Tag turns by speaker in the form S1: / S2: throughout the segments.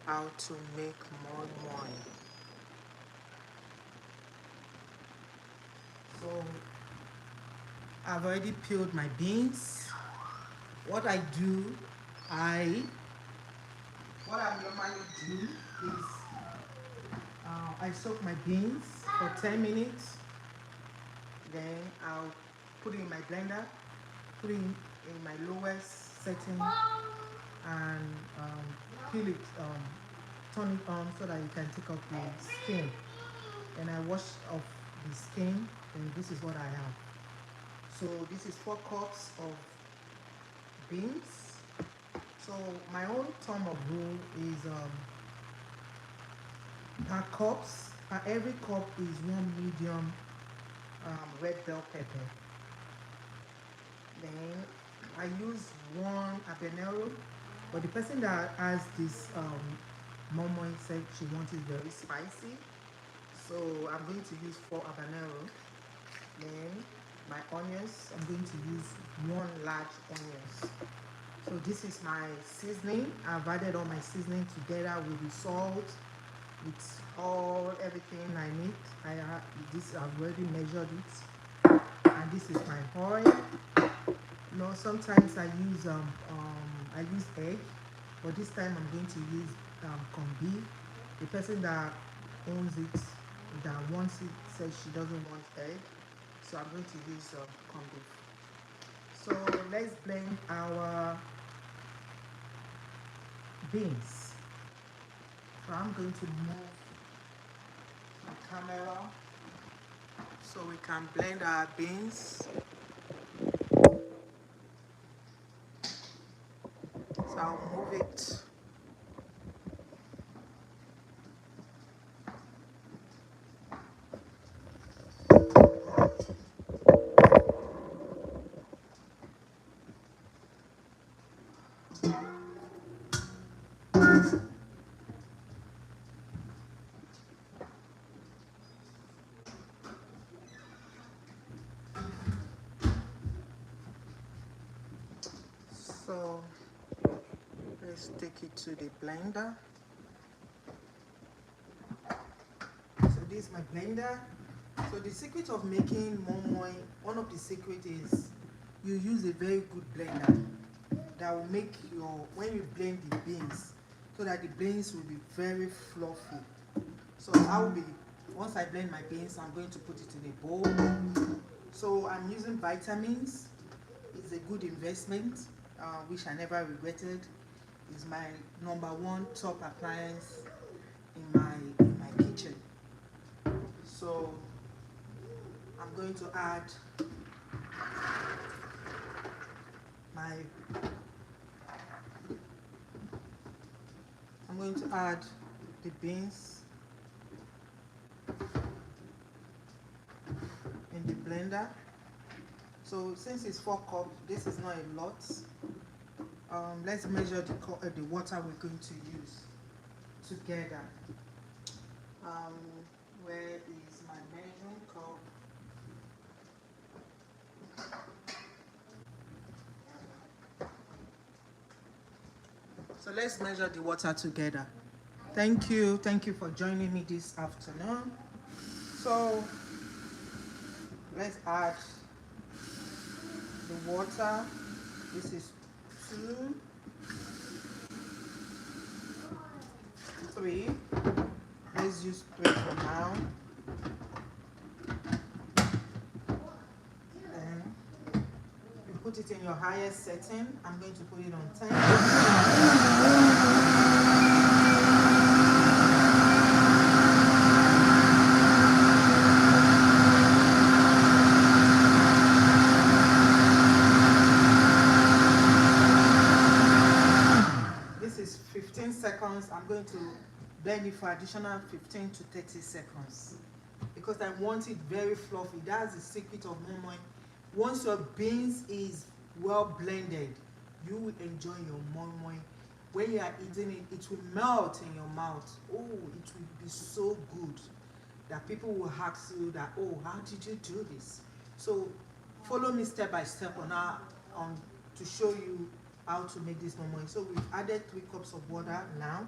S1: how to make moi moi. So I've already peeled my beans. What I do, I what I normally do is I soak my beans for 10 minutes. Then I'll put it in my blender, put it in my lowest setting, and peel it, turn it on so that you can take off the skin. And I wash off the skin, and this is what I have. So this is 4 cups of beans. So my own thumb of rule is per cups, per every cup is 1 medium red bell pepper. Then I use 1 habanero, but the person that has this moi moi said she wants it very spicy, so I'm going to use 4 habanero. Then my onions, I'm going to use 1 large onions. So this is my seasoning. I've added all my seasoning together with the salt, with everything I need. I've already measured it, and this is my oil. Sometimes I use egg, but this time I'm going to use corned beef. The person that owns it, that wants it, says she doesn't want egg, so I'm going to use corned beef. So let's blend our beans. So I'm going to move my camera so we can blend our beans. So I'll move it. So let's take it to the blender. So this is my blender. So the secret of making moi moi, one of the secrets is you use a very good blender that will make when you blend the beans, so that the beans will be very fluffy. So once I blend my beans, I'm going to put it in a bowl. So I'm using vitamins. It's a good investment, which I never regretted. It's my #1 top appliance in my kitchen. So I'm going to add the beans in the blender. So since it's 4 cups, this is not a lot. Let's measure the water we're going to use together. Where is my measuring cup? So let's measure the water together. Thank you for joining me this afternoon. So let's add the water. This is 2, 3. Let's use 3 for now. Then you put it in your highest setting. I'm going to put it on 10. This is 15 seconds. I'm going to blend it for additional 15 to 30 seconds because I want it very fluffy. That's the secret of moi moi. Once your beans is well blended, you will enjoy your moi moi. When you are eating it, it will melt in your mouth. Oh, it will be so good that people will ask you that, oh, how did you do this? So follow me step by step on to show you how to make this moi moi. So we've added 3 cups of water now.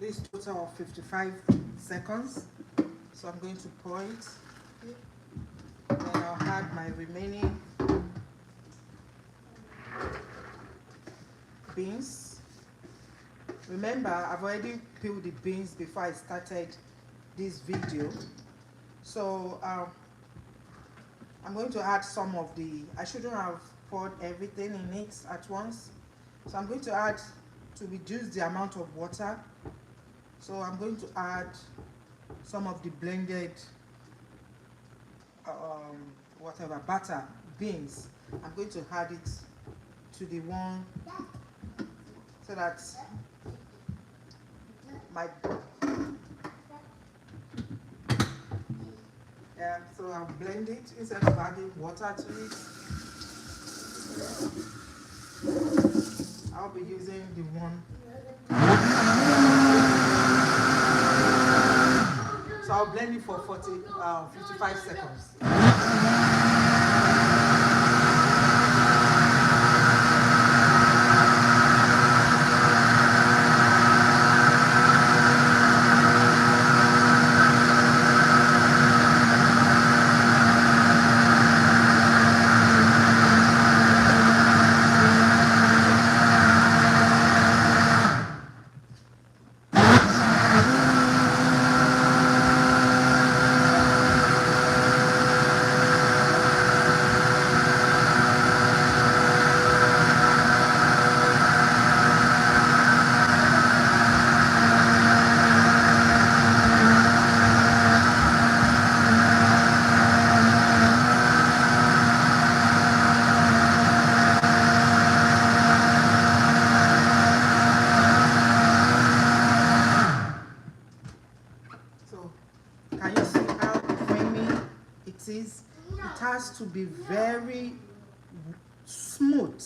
S1: This total of 55 seconds. So I'm going to pour it. Then I'll add my remaining beans. Remember, I've already peeled the beans before I started this video. So I'm going to add some of the, I shouldn't have poured everything in it at once. So I'm going to add, to reduce the amount of water, so I'm going to add some of the blended whatever butter beans. I'm going to add it to the one so that my so I'll blend it instead of adding water to it. I'll be using the one. So I'll blend it for 55 seconds. Can you see how creamy it is? It has to be very smooth.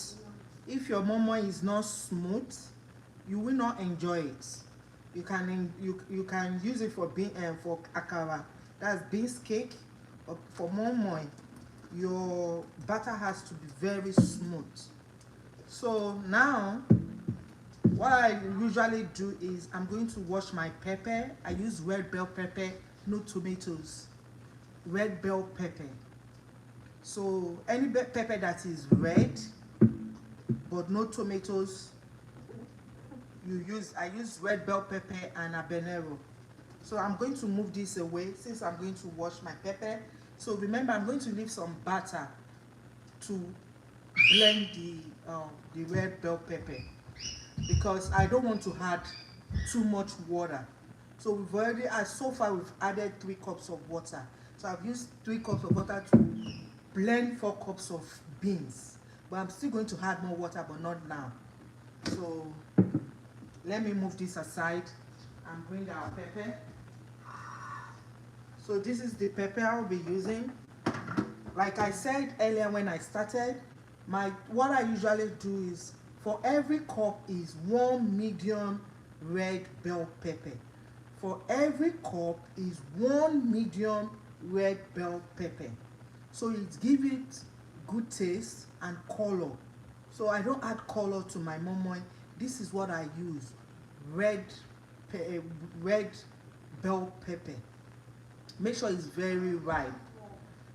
S1: If your moi moi is not smooth, you will not enjoy it. You can use it for for akara, that's beans cake, or for moi moi. Your batter has to be very smooth. So now, what I usually do is I'm going to wash my pepper. I use red bell pepper, no tomatoes. Red bell pepper. So any pepper that is red but no tomatoes, I use red bell pepper and habanero. So I'm going to move this away since I'm going to wash my pepper. So remember, I'm going to leave some butter to blend the red bell pepper, because I don't want to add too much water. So we've already, so far we've added 3 cups of water. So I've used 3 cups of water to blend 4 cups of beans. But I'm still going to add more water, but not now. So let me move this aside and bring our pepper. So this is the pepper I'll be using. Like I said earlier when I started, what I usually do is, for every cup is 1 medium red bell pepper. For every cup is 1 medium red bell pepper. So it gives it good taste and color. So I don't add color to my moi moi. This is what I use, red bell pepper. Make sure it's very ripe,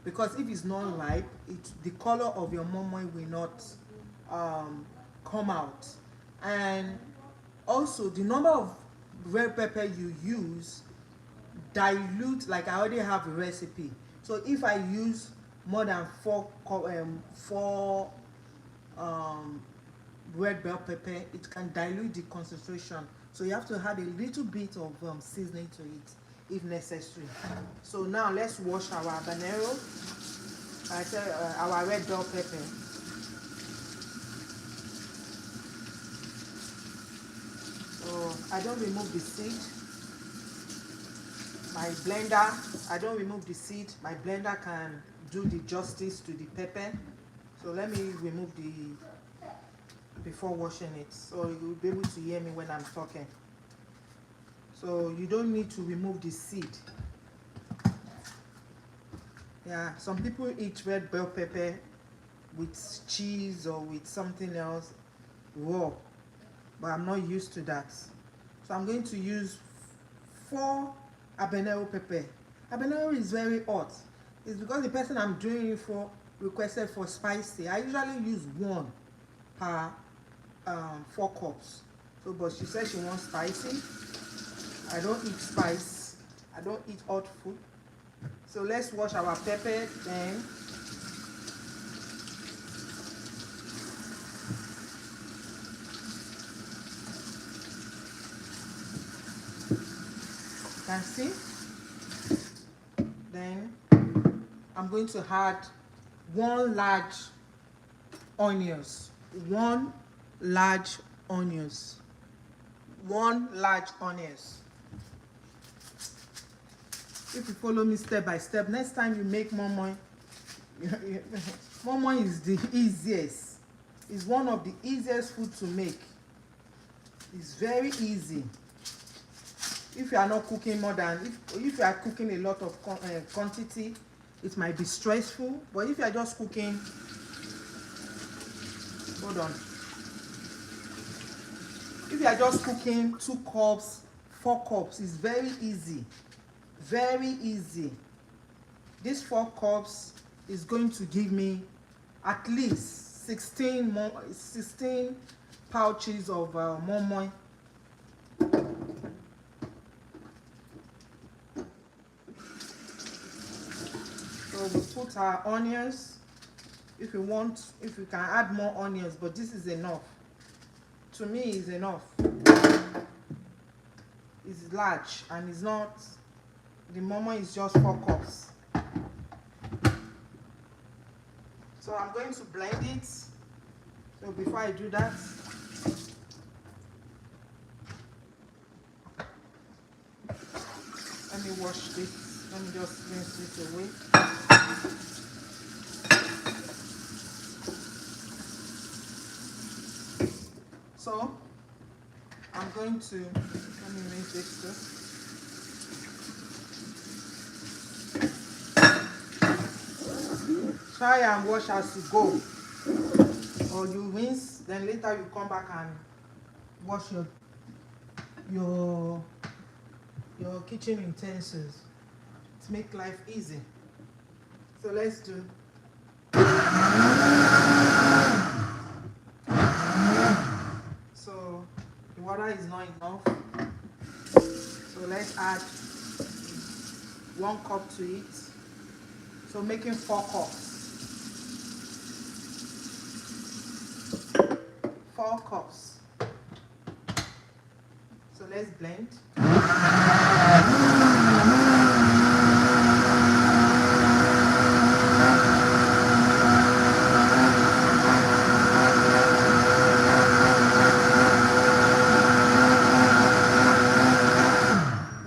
S1: because if it's not ripe, the color of your moi moi will not come out. And also the number of red pepper you use dilute, like I already have a recipe. So if I use more than 4 red bell pepper, it can dilute the concentration. So you have to add a little bit of seasoning to it if necessary. So now let's wash our habanero. I said our red bell pepper. So I don't remove the seed. My blender, I don't remove the seed. My blender can do the justice to the pepper. So let me remove before washing it, so you'll be able to hear me when I'm talking. So you don't need to remove the seed. Yeah, some people eat red bell pepper with cheese or with something else raw, but I'm not used to that. So So I'm going to use 4 habanero pepper. Habanero is very hot. It's because the person I'm doing it for requested for spicy. I usually use 1 per 4 cups. So, but she said she wants spicy. I don't eat spice. I don't eat hot food. So let's wash our pepper then. You can see. Then I'm going to add 1 large onions. 1 large onions. 1 large onions. If you follow me step by step, next time you make moi moi, moi moi is the easiest. It's one of the easiest food to make. It's very easy. If you are not cooking more than, if you are cooking a lot of quantity, it might be stressful. But if you are just cooking, hold on. If you are just cooking 2 cups, 4 cups, it's very easy. Very easy. This 4 cups is going to give me at least 16 pouches of moi moi. So we put our onions. If you want, if you can add more onions, but this is enough. To me, it's enough. It's large and it's not. The moi moi is just 4 cups. So I'm going to blend it. So before I do that, let me wash this. Let me just rinse it away. So I'm going to, let me rinse this too. Try and wash as you go, or you rinse, then later you come back and wash your kitchen utensils to make life easy. So let's do. So the water is not enough, so let's add 1 cup to it. So making 4 cups. 4 cups. So let's blend. You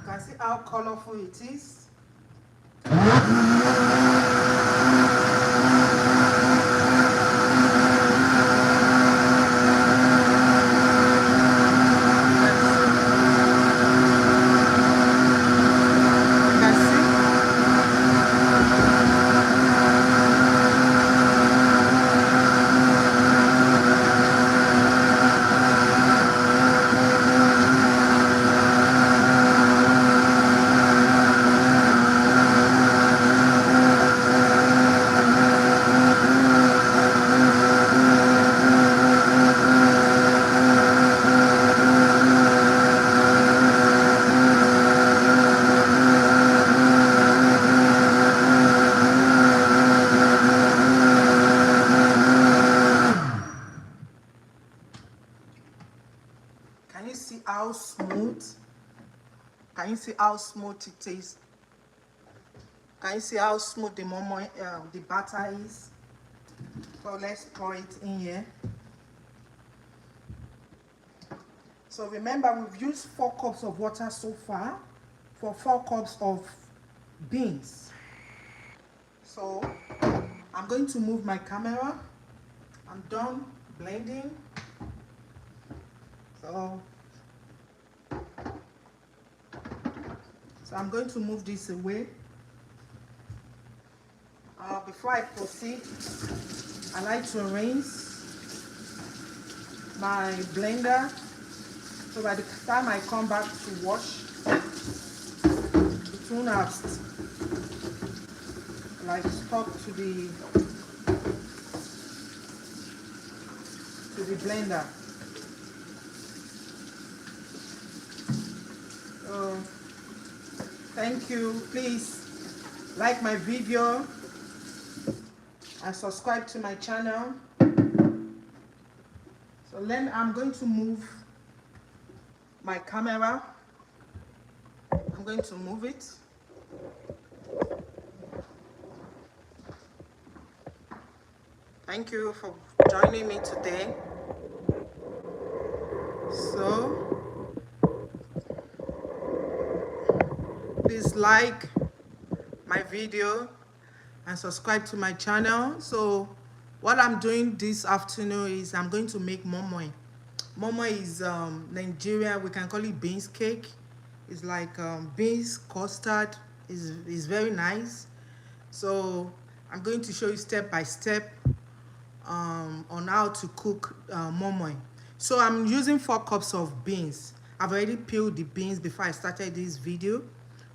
S1: can see how colorful it is. Can you see how smooth? Can you see how smooth it tastes? Can you see how smooth the moi moi, the batter is? So let's pour it in here. So remember, we've used 4 cups of water so far for 4 cups of beans. So I'm going to move my camera. I'm done blending. So I'm going to move this away. Before I proceed, I like to rinse my blender So by the time I come back to wash, it won't have like stuck to the blender. So thank you. Please like my video and subscribe to my channel. So then I'm going to move my camera. I'm going to move it. Thank you for joining me today. So please like my video and subscribe to my channel. So what I'm doing this afternoon is I'm going to make moi moi. Moi moi is Nigeria, we can call it beans cake. It's like beans custard. Is very nice. So I'm going to show you step by step on how to cook moi moi. So I'm using 4 cups of beans. I've already peeled the beans before I started this video.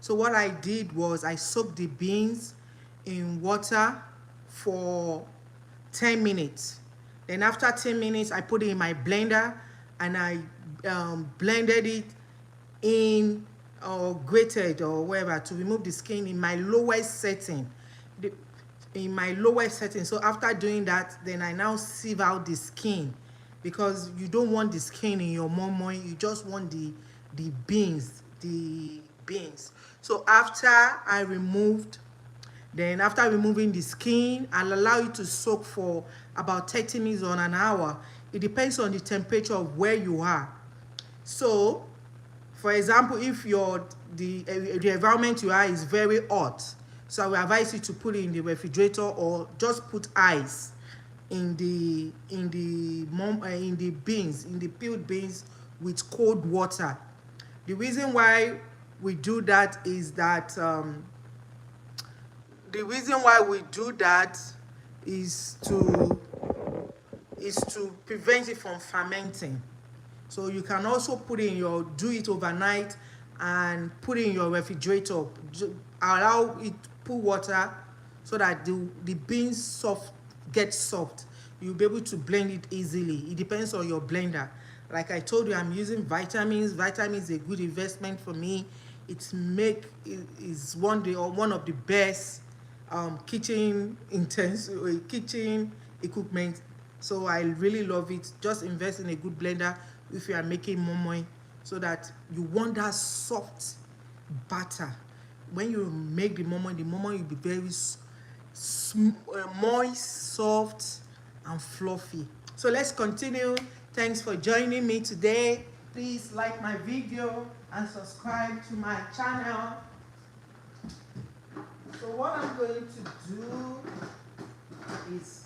S1: So what I did was I soaked the beans in water for 10 minutes. Then after 10 minutes, I put it in my blender and I blended it in or grated or whatever to remove the skin in my lowest setting. So after doing that, then I now sieve out the skin, because you don't want the skin in your moi moi, you just want the beans. So after removing the skin, I'll allow it to soak for about 30 minutes or an hour. It depends on the temperature of where you are. So for example, if the environment you are is very hot, so I will advise you to put it in the refrigerator or just put ice in the peeled beans with cold water. The reason why we do that is that to prevent it from fermenting. So you can also do it overnight and put it in your refrigerator. Allow it put water so that the beans get soft. You'll be able to blend it easily. It depends on your blender. Like I told you, I'm using vitamins. Vitamins is a good investment for me. It's one of the best kitchen equipment. So I really love it. Just invest in a good blender if you are making moi moi, so that you want that soft batter. When you make the moi moi will be very moist, soft, and fluffy. So let's continue. Thanks for joining me today. Please like my video and subscribe to my channel. So what I'm going to do is,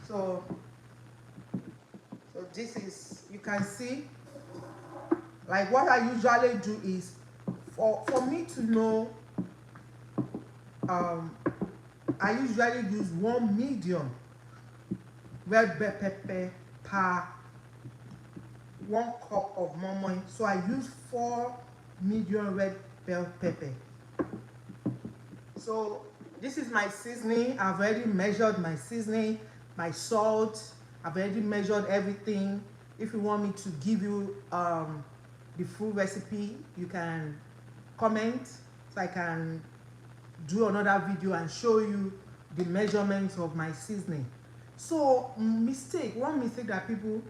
S1: so this is, you can see, like what I usually do is, for me to know, I usually use 1 medium red bell pepper per 1 cup of moi moi. So I use 4 medium red bell pepper. So this is my seasoning. I've already measured my seasoning, my salt. I've already measured everything. If you want me to give you the full recipe, you can comment so I can do another video and show you the measurements of my seasoning. So one mistake that people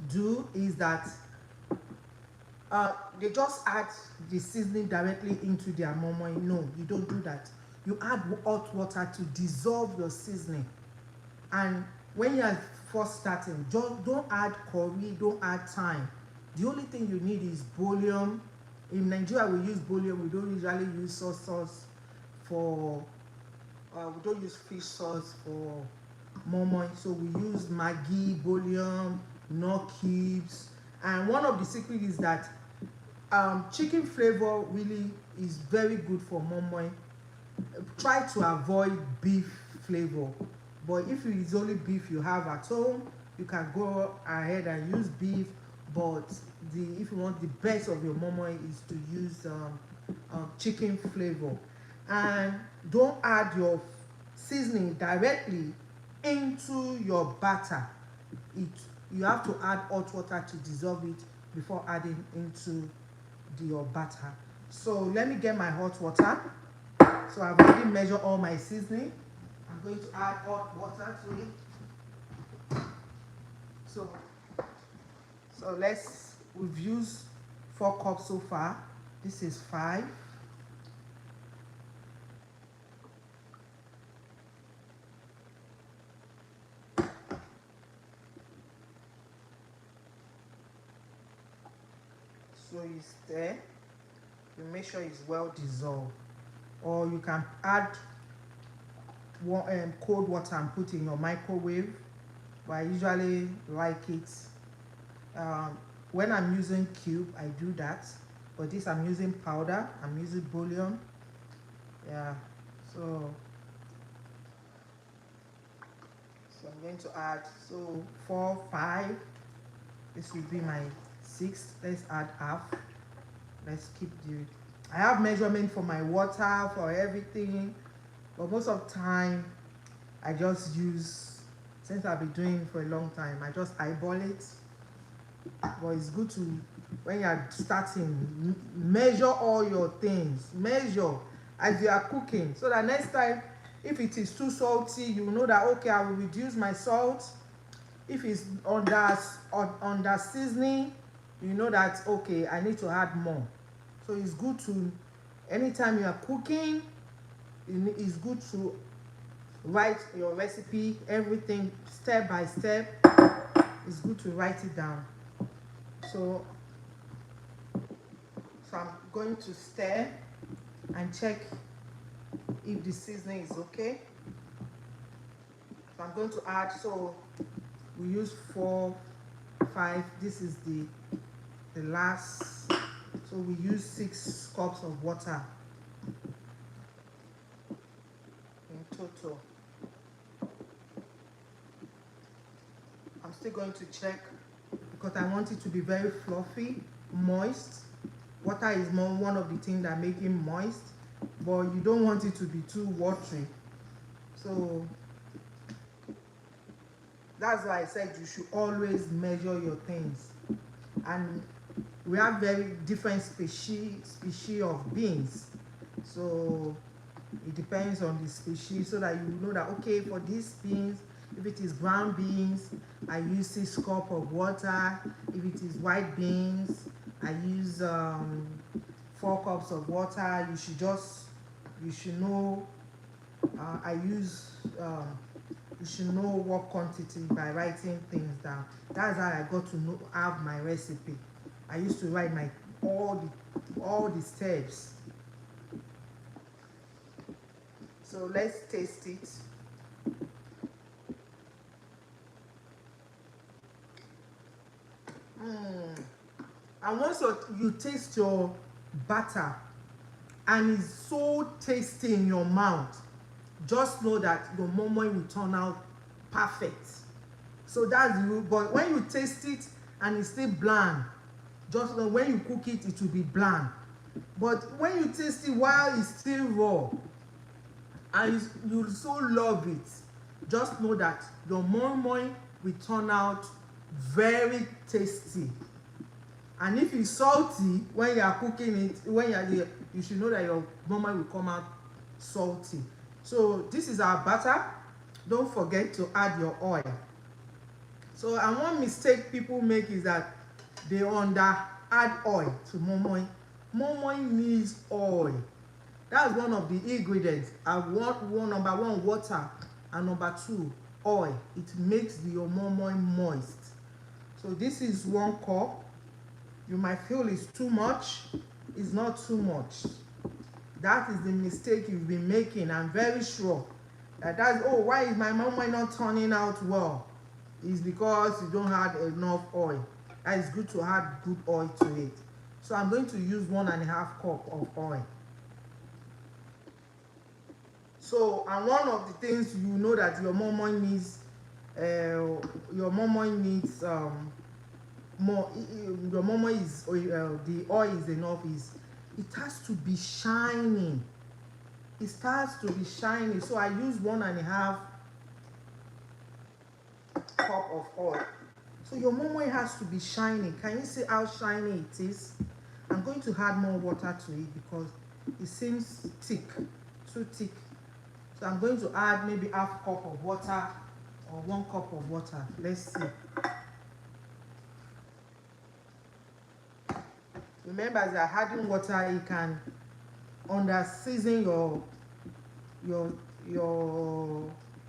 S1: do is that they just add the seasoning directly into their moi moi. No, you don't do that. You add hot water to dissolve your seasoning. And when you are first starting, just don't add curry, don't add thyme. The only thing you need is bouillon. In Nigeria, we use bouillon. We don't usually use sauce for, we don't use fish sauce for moi moi. So we use Maggi, bouillon, nut cubes. And one of the secrets is that chicken flavor really is very good for moi moi. Try to avoid beef flavor. But if it is only beef you have at home, you can go ahead and use beef. But if you want the best of your moi moi is to use chicken flavor. And don't add your seasoning directly into your batter. it you have to add hot water to dissolve it before adding into your batter. So let me get my hot water. So I've already measured all my seasoning. I'm going to add hot water to it. So we've used 4 cups so far. This is 5. So you stir, you make sure it's well dissolved. Or you can add cold water and put in your microwave, but I usually like it. When I'm using cube, I do that. But this I'm using powder, I'm using bouillon. Yeah, so I'm going to add 4, 5. This will be my 6. Let's add half. Let's keep I have measurement for my water, for everything, but most of the time I just use, since I've been doing it for a long time, I just eyeball it. But it's good to, when you're starting, measure all your things. Measure as you are cooking, so that next time, if it is too salty, you know that, okay, I will reduce my salt. If it's under seasoning, you know that, okay, I need to add more. So it's good to, anytime you are cooking, it's good to write your recipe, everything step by step. It's good to write it down. So I'm going to stir and check if the seasoning is okay. So I'm going to add, so we use 4, 5. This is the last. So we use 6 cups of water in total. I'm still going to check because I want it to be very fluffy, moist. Water is one of the things that make it moist, but you don't want it to be too watery. So that's why I said you should always measure your things. And we have very different species of beans, so it depends on the species, so that you know that, okay, for these beans, if it is brown beans, I use 6 cups of water. If it is white beans, I use 4 cups of water. You should know. You should know what quantity by writing things down. That's how I got to have my recipe. I used to write all the steps. So let's taste it. And once you taste your butter and it's so tasty in your mouth, just know that your moi moi will turn out perfect. So that's you. But when you taste it and it's still bland, just know when you cook it, it will be bland. But when you taste it while it's still raw and you so love it, just know that your moi moi will turn out very tasty. And if it's salty when you are cooking it, you should know that your moi moi will come out salty. So this is our butter. Don't forget to add your oil. So, and one mistake people make is that they add oil to moi moi. Moi moi needs oil. That's one of the ingredients. I want number 1, water, and number 2, oil. It makes your moi moi moist. So this is 1 cup. You might feel it's too much. It's not too much. That is the mistake you've been making. I'm very sure that's, oh, why is my moi moi not turning out well? It's because you don't have enough oil. That is good to add good oil to it. So I'm going to use 1.5 cup of oil. So, and one of the things you know that your moi moi needs, more, your Moi Moi is the oil is enough, is it has to be shining. It starts to be shiny. So I use 1.5 cup of oil. So your Moi Moi has to be shiny. Can you see how shiny it is? I'm going to add more water to it because it seems thick, too thick. So I'm going to add maybe 1/2 cup of water or 1 cup of water. Let's see. Remember, as you're adding water, you can under season your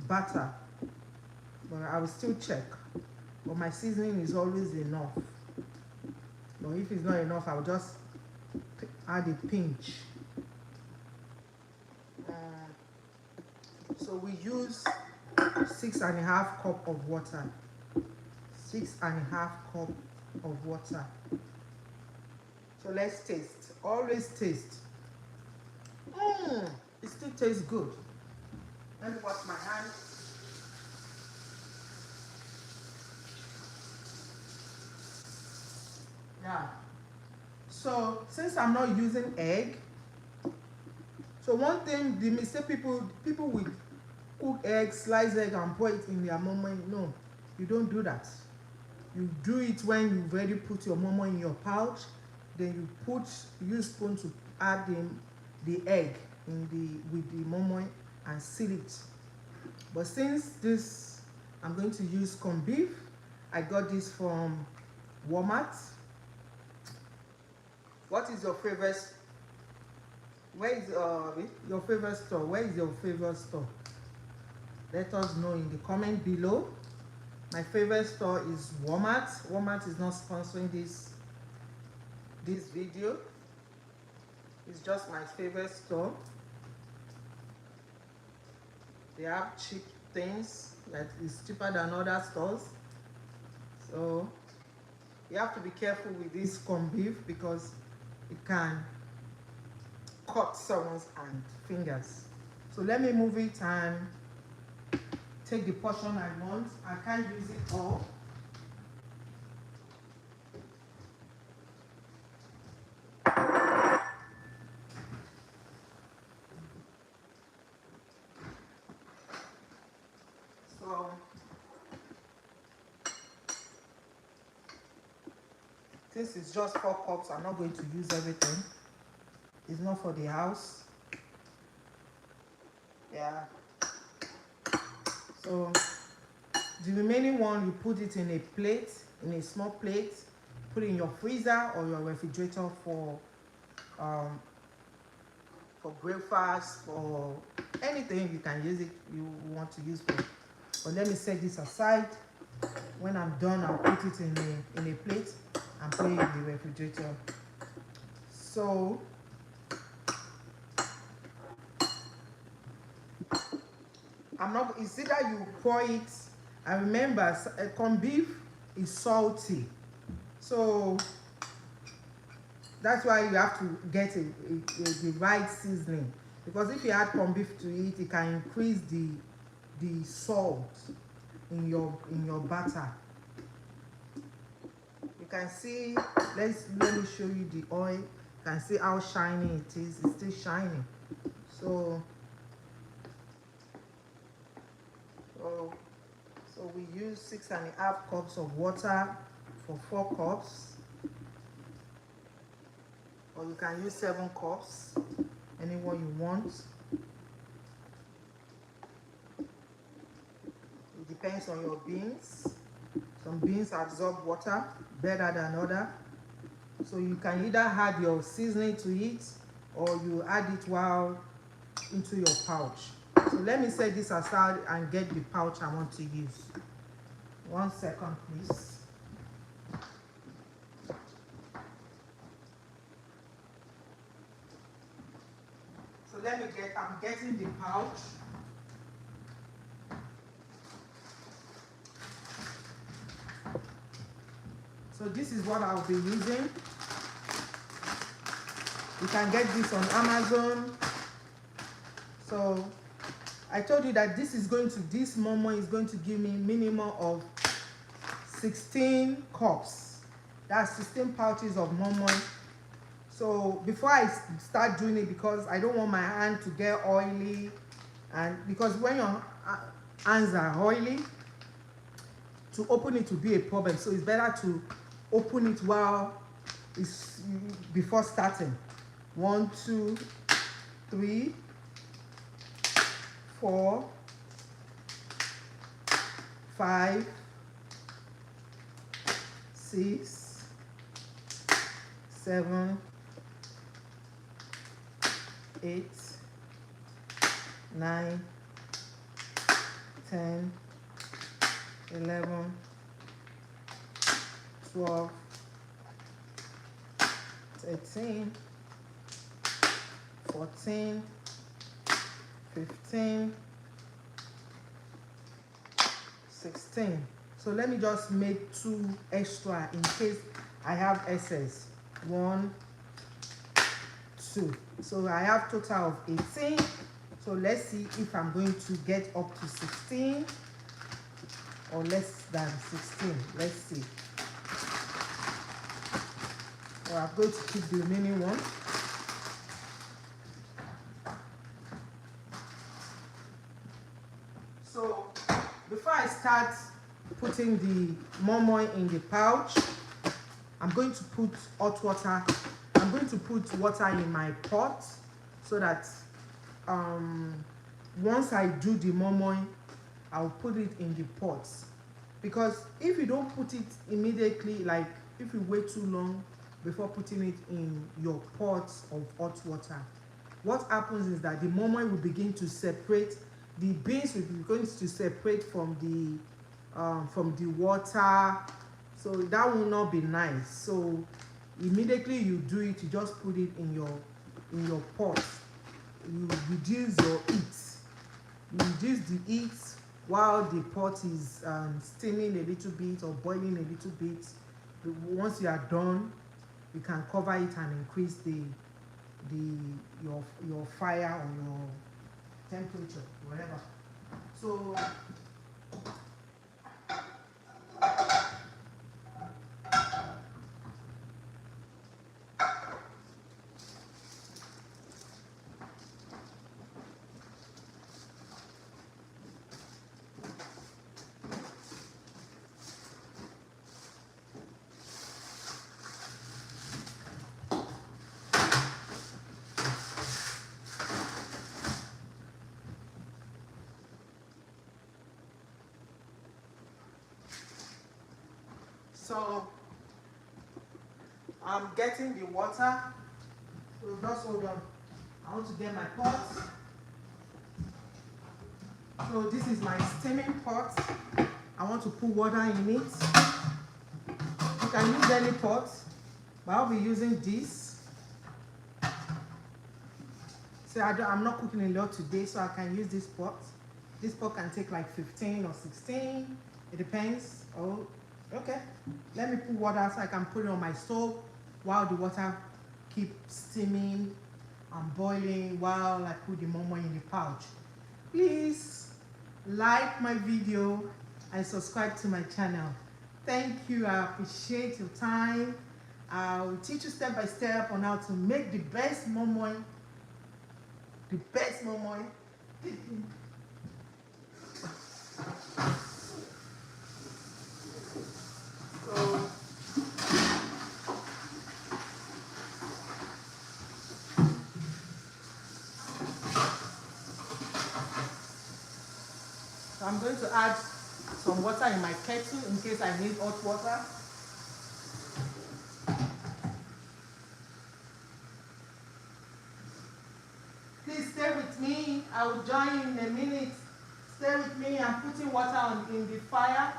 S1: batter. But I will still check. But my seasoning is always enough. But if it's not enough, I'll just add a pinch. So we use 6.5 cup of water. 6.5 cup of water. So let's taste. Always taste. It still tastes good. Let me wash my hands. Yeah. So since I'm not using egg, so one thing, the mistake people will cook egg, slice egg and pour it in their Moi Moi. No, you don't do that. You do it when you've already put your Moi Moi in your pouch. Then you use spoon to add the egg with the Moi Moi and seal it. But since this, I'm going to use corned beef. I got this from Walmart. What is your favorite? Where is your favorite store? Where is your favorite store? Let us know in the comment below. My favorite store is Walmart. Walmart is not sponsoring this video. It's just my favorite store. They have cheap things that is cheaper than other stores. So you have to be careful with this corned beef because it can cut someone's hand, fingers. So let me move it and take the portion I want. I can't use it all. So since it's just 4 cups, I'm not going to use everything. It's not for the house. Yeah. So the remaining one, you put it in a plate, in a small plate, put it in your freezer or your refrigerator for breakfast, for anything you can use it, you want to use for. But let me set this aside. When I'm done, I'll put it in a plate and put it in the refrigerator. So it's either you pour it. I remember corned beef is salty, so that's why you have to get the right seasoning, because if you add corned beef to it, it can increase the salt in your batter. You can see, let me show you the oil. You can see how shiny it is. It's still shiny. So we use 6.5 cups of water for 4 cups, or you can use 7 cups, anyone you want. It depends on your beans. Some beans absorb water better than others, so you can either add your seasoning to it or you add it while into your pouch. So let me set this aside and get the pouch I want to use. 1 second, please. So I'm getting the pouch. So this is what I'll be using. You can get this on Amazon. So I told you that this Moi Moi is going to give me minimum of 16 cups. That's 16 pouches of Moi Moi. So before I start doing it, because I don't want my hand to get oily, and because when your hands are oily, to open it will be a problem. So it's better to open it while it's before starting. 1, 2, 3, 4, 5, 6, 7, 8, 9, 10, 11, 12, 13, 14, 15, 16. So let me just make 2 extra in case I have excess. 1, 2. So I have total of 18. So let's see if I'm going to get up to 16 or less than 16. Let's see. So I'm going to keep the remaining one. So before I start putting the Moi Moi in the pouch, I'm going to put hot water. I'm going to put water in my pot so that once I do the Moi Moi, I'll put it in the pot. Because if you don't put it immediately, like if you wait too long before putting it in your pot of hot water, what happens is that the Moi Moi will begin to separate. The beans will begin to separate from the water, so that will not be nice. So immediately you do it, you just put it in your pot. You reduce your heat. You reduce the heat while the pot is steaming a little bit or boiling a little bit. Once you are done, you can cover it and increase your fire or your temperature, whatever. So So I'm getting the water. So just hold on. I want to get my pot. So this is my steaming pot. I want to put water in it. You can use any pot, but I'll be using this. So I'm not cooking a lot today, so I can use this pot. This pot can take like 15 or 16. It depends. Oh, okay. Let me put water so I can put it on my stove while the water keeps steaming and boiling while I put the Moi Moi in the pouch. Please like my video and subscribe to my channel. Thank you. I appreciate your time. I will teach you step by step on how to make the best Moi Moi. The best Moi Moi. So I'm going to add some water in my kettle in case I need hot water. Please stay with me. I will join you in a minute. Stay with me. I'm putting water in the fire.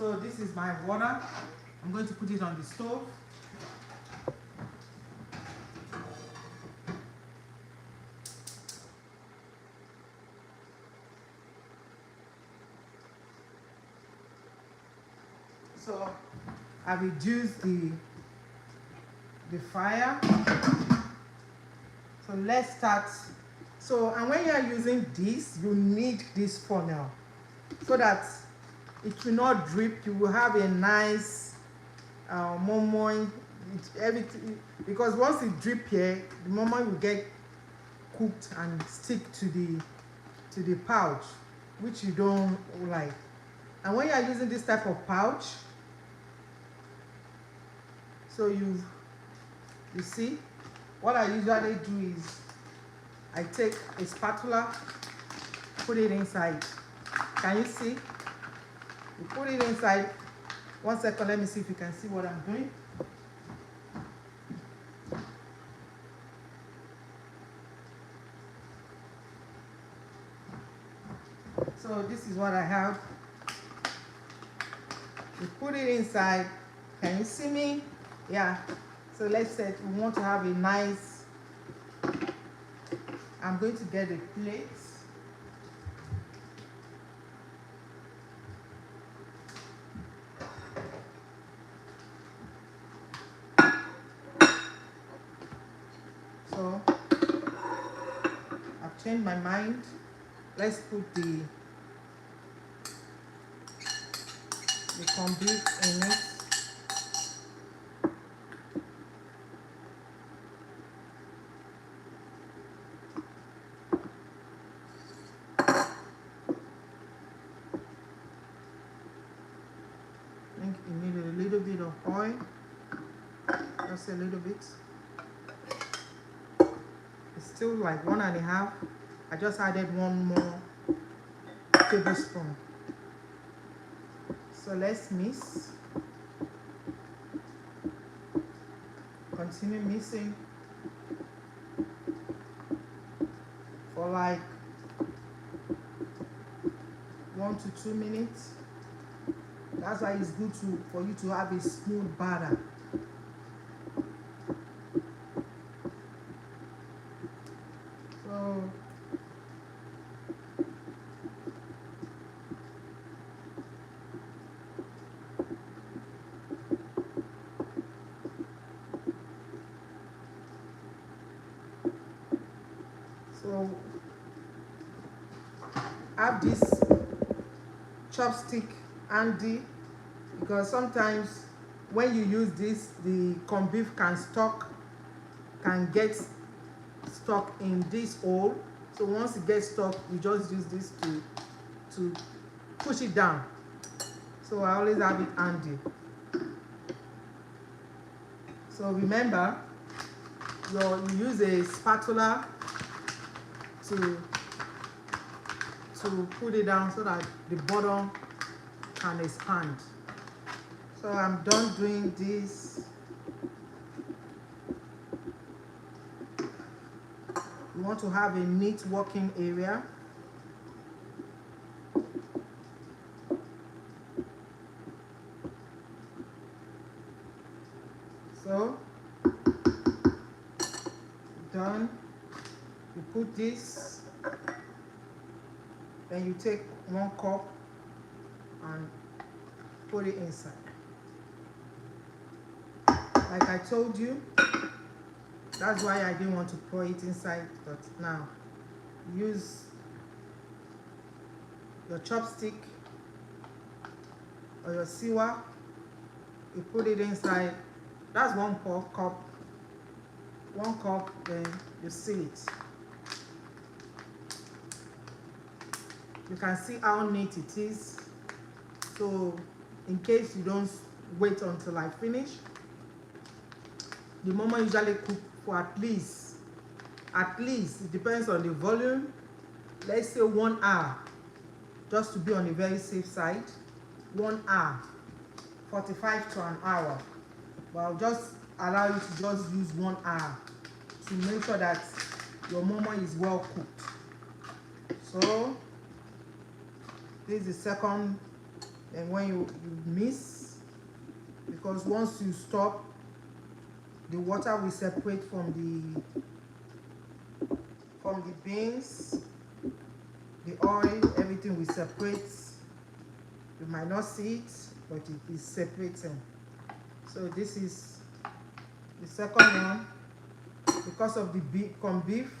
S1: So this is my water. I'm going to put it on the stove. So I reduce the fire. So let's start. So, and when you are using this, you need this funnel so that it will not drip. You will have a nice moi moi. Everything, because once it drip here, the moi moi will get cooked and stick to the pouch, which you don't like. And when you are using this type of pouch, so you see, what I usually do is I take a spatula, put it inside. Can you see? You put it inside. 1 second, let me see if you can see what I'm doing. So this is what I have. You put it inside. Can you see me? Yeah. So let's say we want to have a nice, I'm going to get a plate. So I've changed my mind. Let's put the corned beef in it. I think you need a little bit of oil, just a little bit. It's still like 1.5. I just added 1 more tablespoon. So let's mix. Continue mixing for like 1 to 2 minutes. That's why it's good for you to have a smooth batter. So have this chopstick handy, because sometimes when you use this, the corned beef can get stuck in this hole. So once it gets stuck, you just use this to push it down. So I always have it handy. So remember, you use a spatula to put it down so that the bottom can expand. So I'm done doing this. You want to have a neat working area. So done. You put this, then you take 1 cup and put it inside. Like I told you, that's why I didn't want to pour it inside, but now use your chopstick or your sewer. You put it inside. That's 1 cup. 1 cup, then you seal it. You can see how neat it is. So in case you don't wait until I finish, the moi moi usually cook for at least, it depends on the volume, let's say 1 hour, just to be on the very safe side. 1 hour, 45 to an hour. But I'll just allow you to just use 1 hour to make sure that your moi moi is well cooked. So this is the second And when you mix, because once you stop, the water will separate from the beans, the oil, everything will separate. You might not see it, but it is separating. So this is the second one. Because of the corned beef,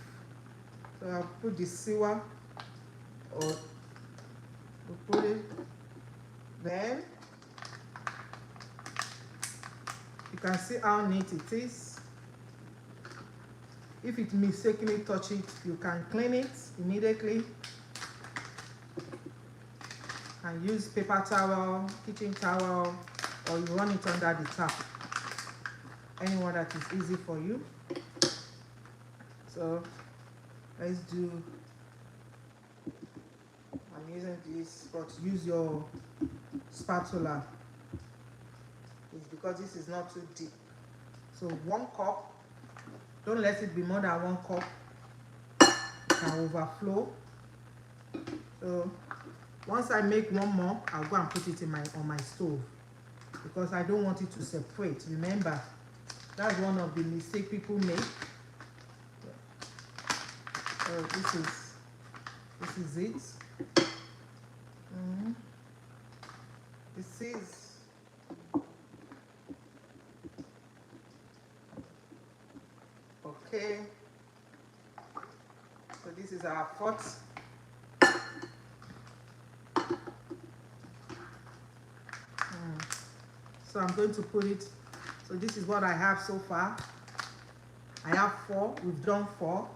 S1: so I'll put the sewer, or we'll put it. Then you can see how neat it is. If it mistakenly touch it, you can clean it immediately and use paper towel, kitchen towel, or you run it under the tap. Anyone that is easy for you. So let's do, I'm using this, but use your spatula. It's because this is not too deep. So 1 cup, don't let it be more than 1 cup, it can overflow. So once I make one more, I'll go and put it in on my stove, because I don't want it to separate. Remember, that's one of the mistakes people make. So this is it. This is okay. So this is our pot. So I'm going to put it. So this is what I have so far. I have 4. We've done 4.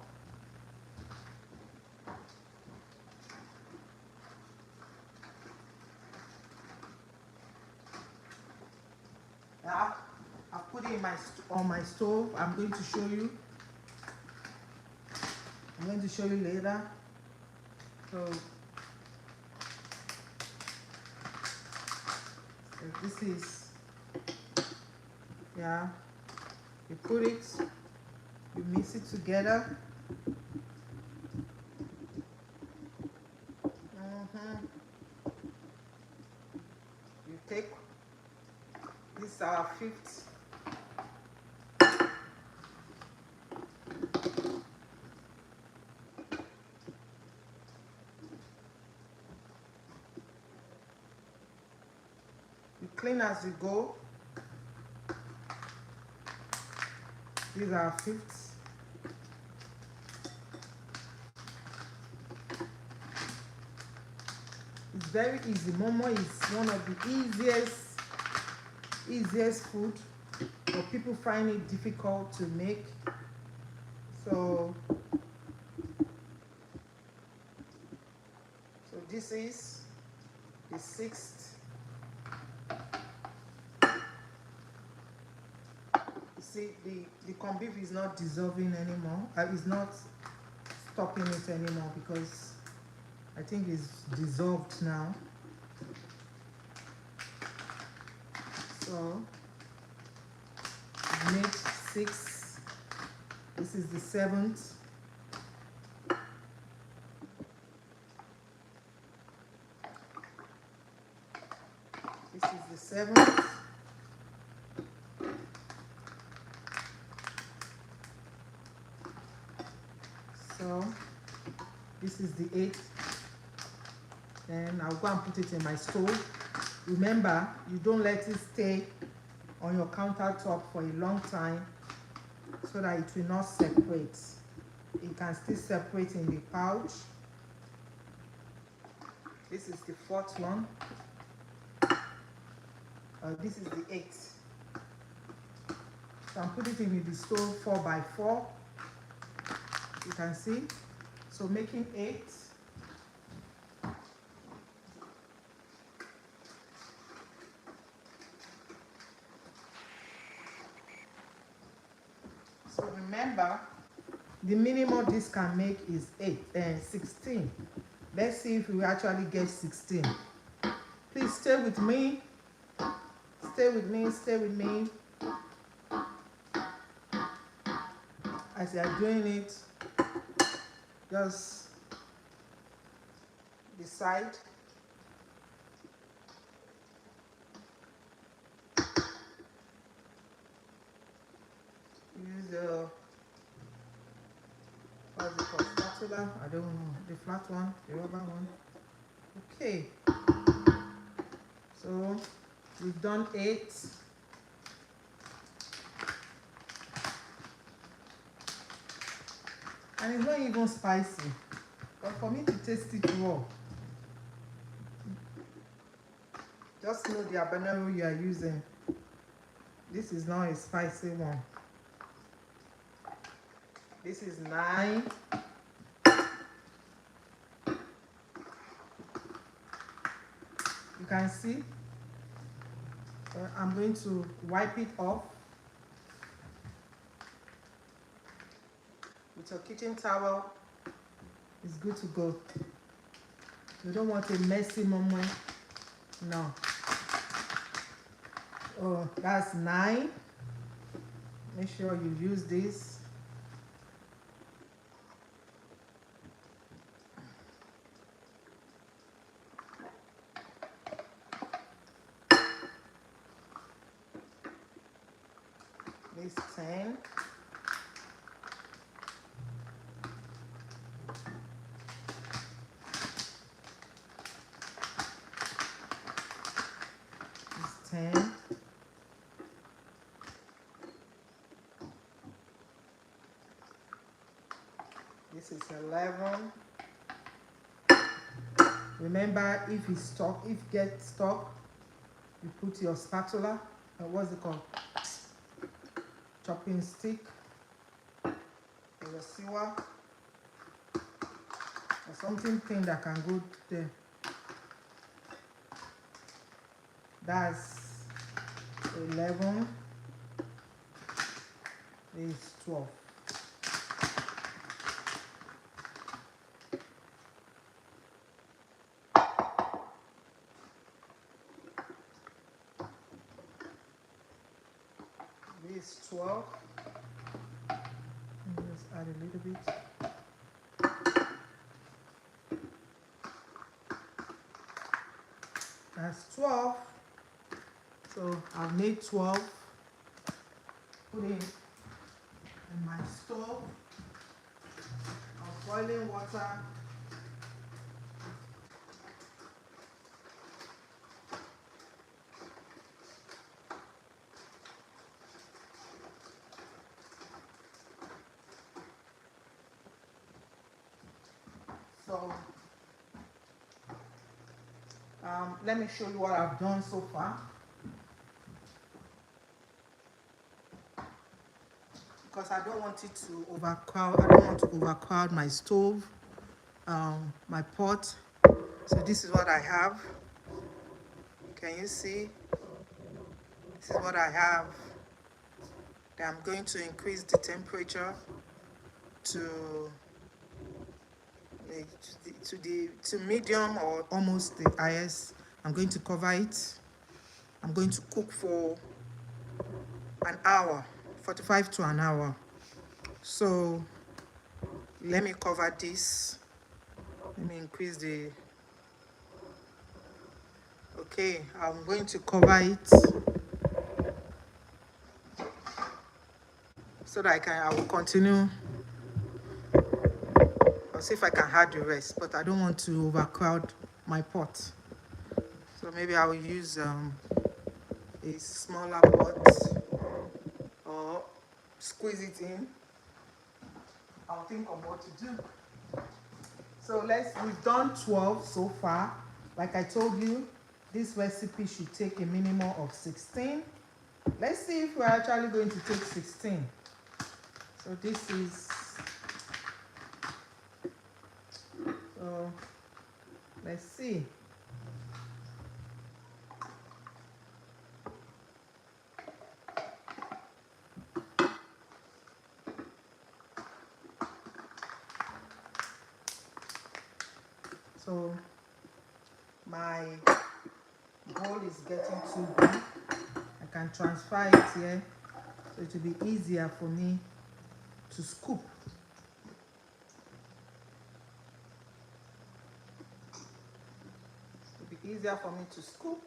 S1: Yeah, I've put it on my stove. I'm going to show you. I'm going to show you later. So this is, yeah, you put it, you mix it together. You take, this is our 5th. You clean as you go. These are our 5th. It's very easy. Moi Moi is one of the easiest food, but people find it difficult to make. So this is the 6th. You see, the corned beef is not dissolving anymore. It's not stopping it anymore, because I think it's dissolved now. So make 6. This is the 7th. This is the 7th. So this is the 8th. Then I'll go and put it in my stove. Remember, you don't let it stay on your countertop for a long time, so that it will not separate. It can still separate in the pouch. This is the 4th one. This is the 8th. So I'm putting it in the stove 4x4. You can see. So making 8. So remember, the minimum this can make is 16. Let's see if we actually get 16. Please stay with me. Stay with me, stay with me. As you are doing it, just decide. spatula, I don't know, the flat one, the rubber one. Okay, so we've done 8. And it's not even spicy, but for me to taste it raw, just know the habanero you are using. This is not a spicy one. This is 9. You can see. I'm going to wipe it off with your kitchen towel. It's good to go. You don't want a messy moi moi. No. Oh, that's 9. Make sure you use this. This 10. This 10. This is 11. Remember, if it's stuck, if it gets stuck, you put your spatula, what's it called? Chopping stick, or your sewer, or something thin that can go there. That's 11. This is 12. This is 12. Just add a little bit. That's 12. So I've made 12. Put it in my stove of boiling water. So let me show you what I've done so far. Because I don't want it to overcrowd. I don't want to overcrowd my stove, my pot. So this is what I have. Can you see? This is what I have. Then I'm going to increase the temperature to medium or almost the highest. I'm going to cover it. I'm going to cook for an hour, 45 to an hour. So let me cover this. Let me increase the. Okay, I'm going to cover it so that I will continue. I'll see if I can add the rest, but I don't want to overcrowd my pot. So maybe I will use a smaller pot or squeeze it in. I'll think of what to do. So we've done 12 so far. Like I told you, this recipe should take a minimum of 16. Let's see if we're actually going to take 16. So this is, so let's see. So my bowl is getting too big. I can transfer it here, so it will be easier for me to scoop. It will be easier for me to scoop.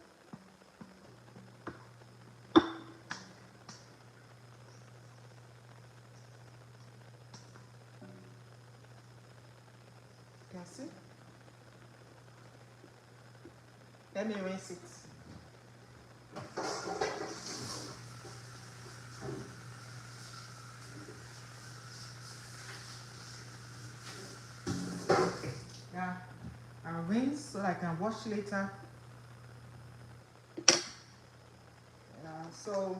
S1: Let me rinse it. Yeah, I'll rinse so I can wash later. Yeah, so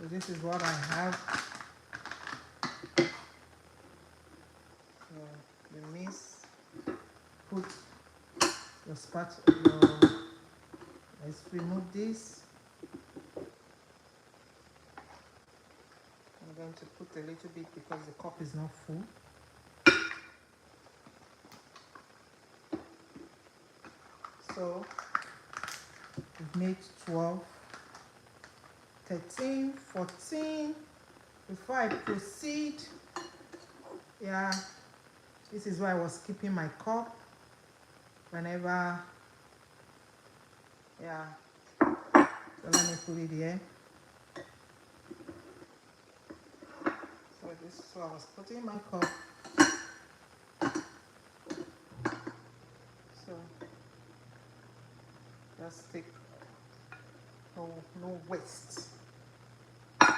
S1: this is what I have. So you mix, put your spatula. Let's remove this. I'm going to put a little bit because the cup is not full. So we've made 12, 13, 14. Before I proceed, yeah, this is why I was keeping my cup whenever, yeah. So let me put it here. So this is why I was putting my cup. So just take no waste. So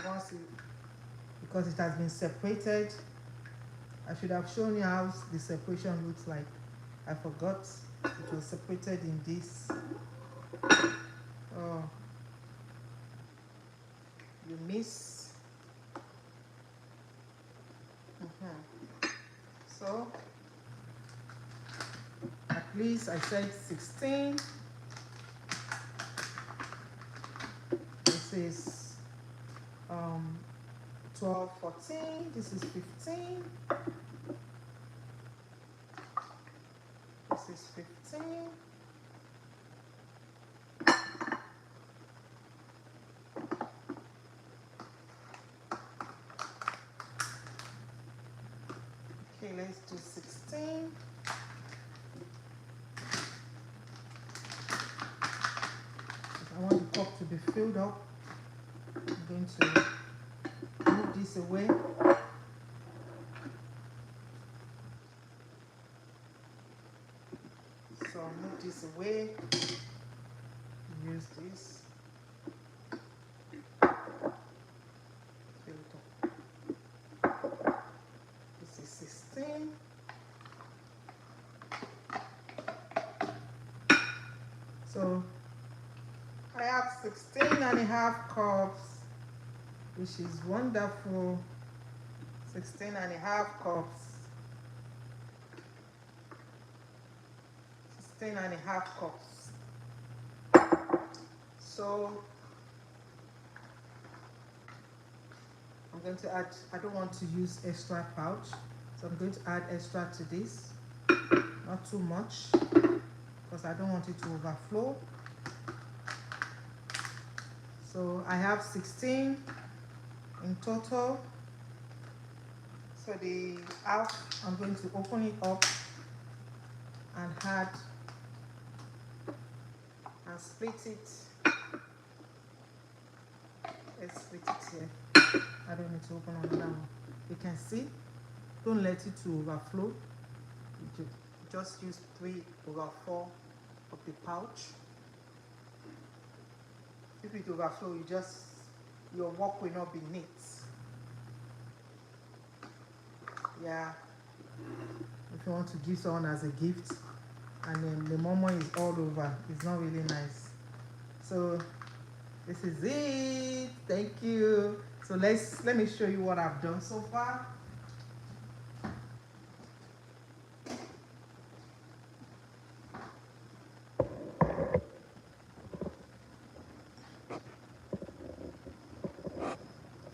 S1: once it, because it has been separated, I should have shown you how the separation looks like. I forgot it was separated in this. Oh, you miss. So at least I said 16. This is 12, 14. This is 15. This is 15. Okay, let's do 16. I want the cup to be filled up. I'm going to move this away. So I'll move this away. Use this. Fill it up. This is 16. So I have 16 and a half cups, which is wonderful. 16 and a half cups. 16 and a half cups. So I'm going to add, I don't want to use extra pouch, so I'm going to add extra to this. Not too much, because I don't want it to overflow. So I have 16 in total. So the half, I'm going to open it up and add and split it. Let's split it here. I don't need to open another one. You can see, don't let it to overflow. You just use 3/4 of the pouch. If it overflow, your work will not be neat. Yeah. If you want to give someone as a gift and then the Moi Moi is all over, it's not really nice. So this is it. Thank you. So let me show you what I've done so far.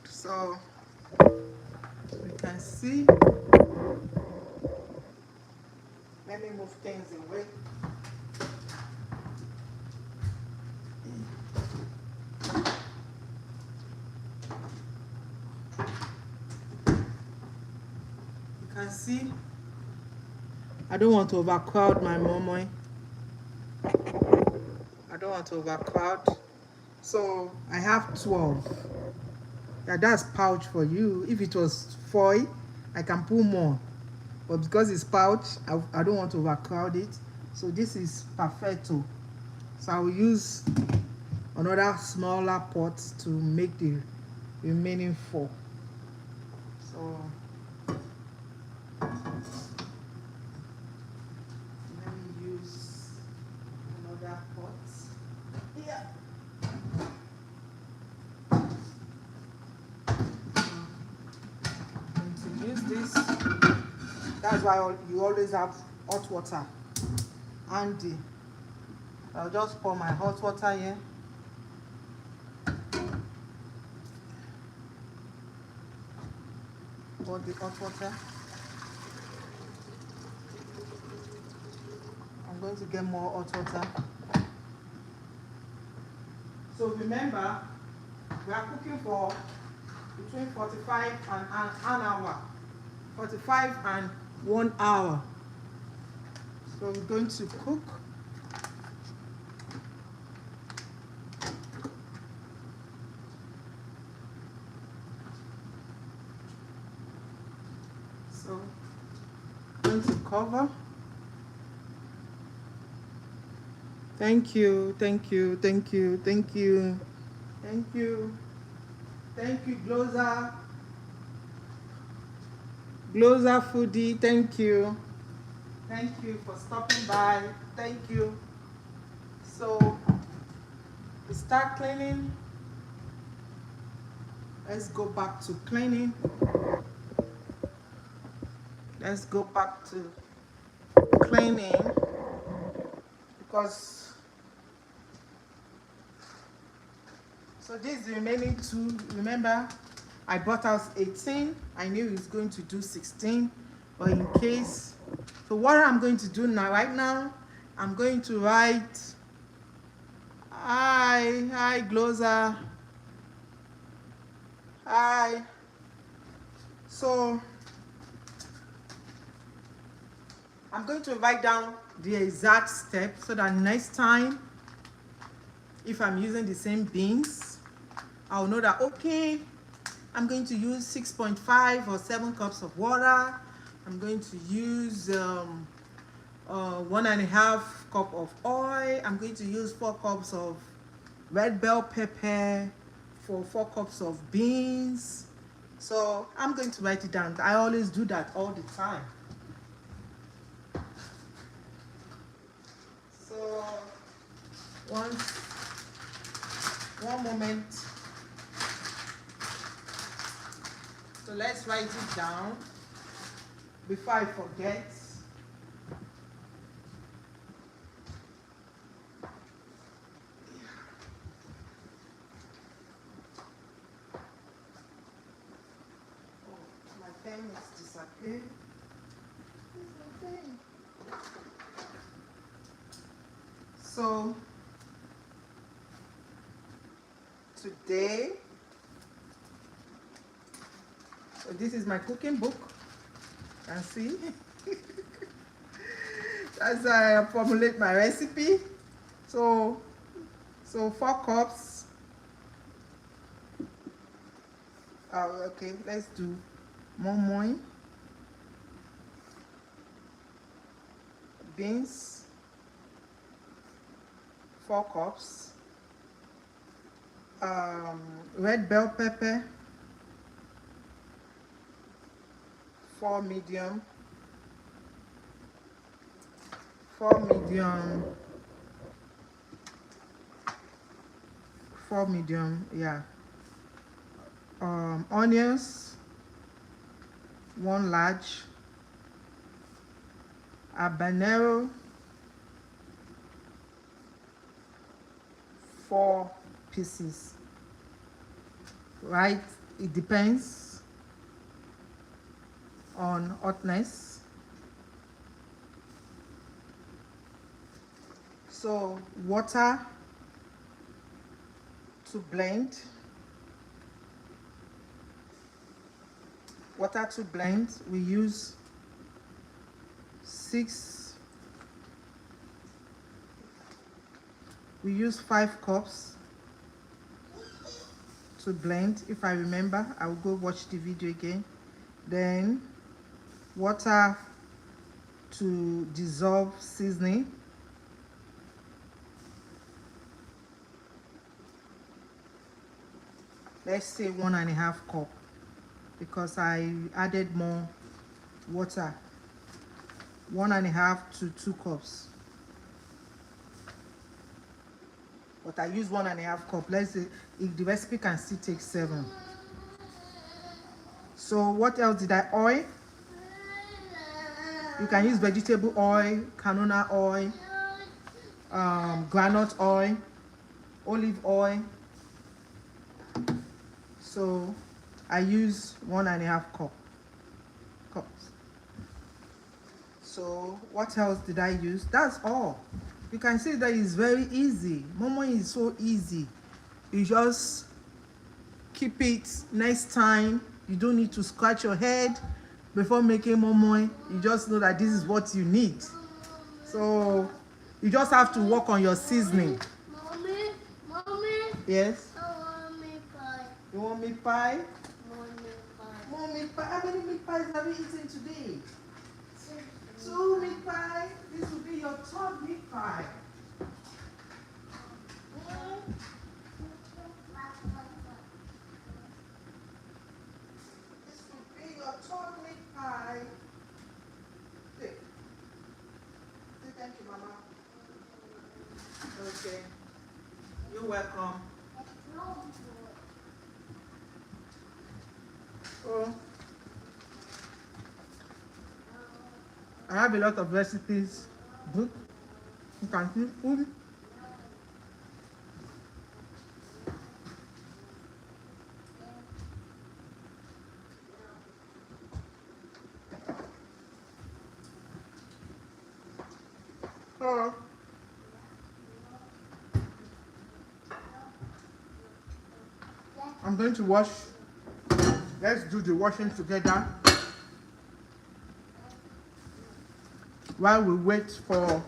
S1: So you can see. Let me move things away. You can see. I don't want to overcrowd my Moi Moi. I don't want to overcrowd. So I have 12. Yeah, that's pouch for you. If it was foil, I can put more. but because it's pouch, I don't want to overcrowd it. So this is perfecto. So I will use another smaller pot to make the remaining 4. So let me use another pot here. I'm going to use this. That's why you always have hot water handy. I'll just pour my hot water here. Pour the hot water. I'm going to get more hot water. So remember, we are cooking for between 45 and an hour. 45 and 1 hour. So we're going to cook. So I'm going to cover. Thank you, thank you, thank you, thank you, thank you, thank you, Gloza Foodie, thank you for stopping by, thank you. So we start cleaning. Let's go back to cleaning. Let's go back to cleaning because so this is the remaining 2. Remember, I bought out 18. I knew he was going to do 16, but in case. So what I'm going to do now, right now, I'm going to write, hi Gloza, hi. So I'm going to write down the exact step so that next time, if I'm using the same beans, I'll know that, okay, I'm going to use 6.5 or 7 cups of water. I'm going to use 1.5 cup of oil. I'm going to use 4 cups of red bell pepper for 4 cups of beans. So I'm going to write it down. I always do that all the time. So one moment. So let's write it down before I forget. Oh, my pen is disappearing. So today, so this is my cooking book. You can see. That's how I formulate my recipe. So 4 cups. Okay, let's do moi moi. Beans, 4 cups. Red bell pepper, 4 medium. 4 medium. 4 medium, yeah. Onions, 1 large. Habanero, 4 pieces. Right, it depends on hotness. So water to blend. Water to blend, we use 5 cups to blend. If I remember, I will go watch the video again. Then water to dissolve seasoning. Let's say 1.5 cup, because I added more water. 1.5 to 2 cups, but I use 1.5 cup. Let's say if the recipe can still take 7. So what else did I oil? You can use vegetable oil, canola oil, groundnut oil, olive oil. So I use 1.5 cups. So what else did I use? That's all. You can see that it's very easy. Moi Moi is so easy. You just keep it. Next time you don't need to scratch your head before making Moi Moi. You just know that this is what you need. So you just have to work on your seasoning. Mommy. Yes. I want meat pie. You want meat pie? More meat pie. How many meat pies have you eaten today? 2 meat pie. This will be your 3rd meat pie. This will be your 3rd meat pie. Say thank you, Mama. Okay. You're welcome. Oh. I have a lot of recipes book. You can see food. So I'm going to wash. Let's do the washing together while we wait for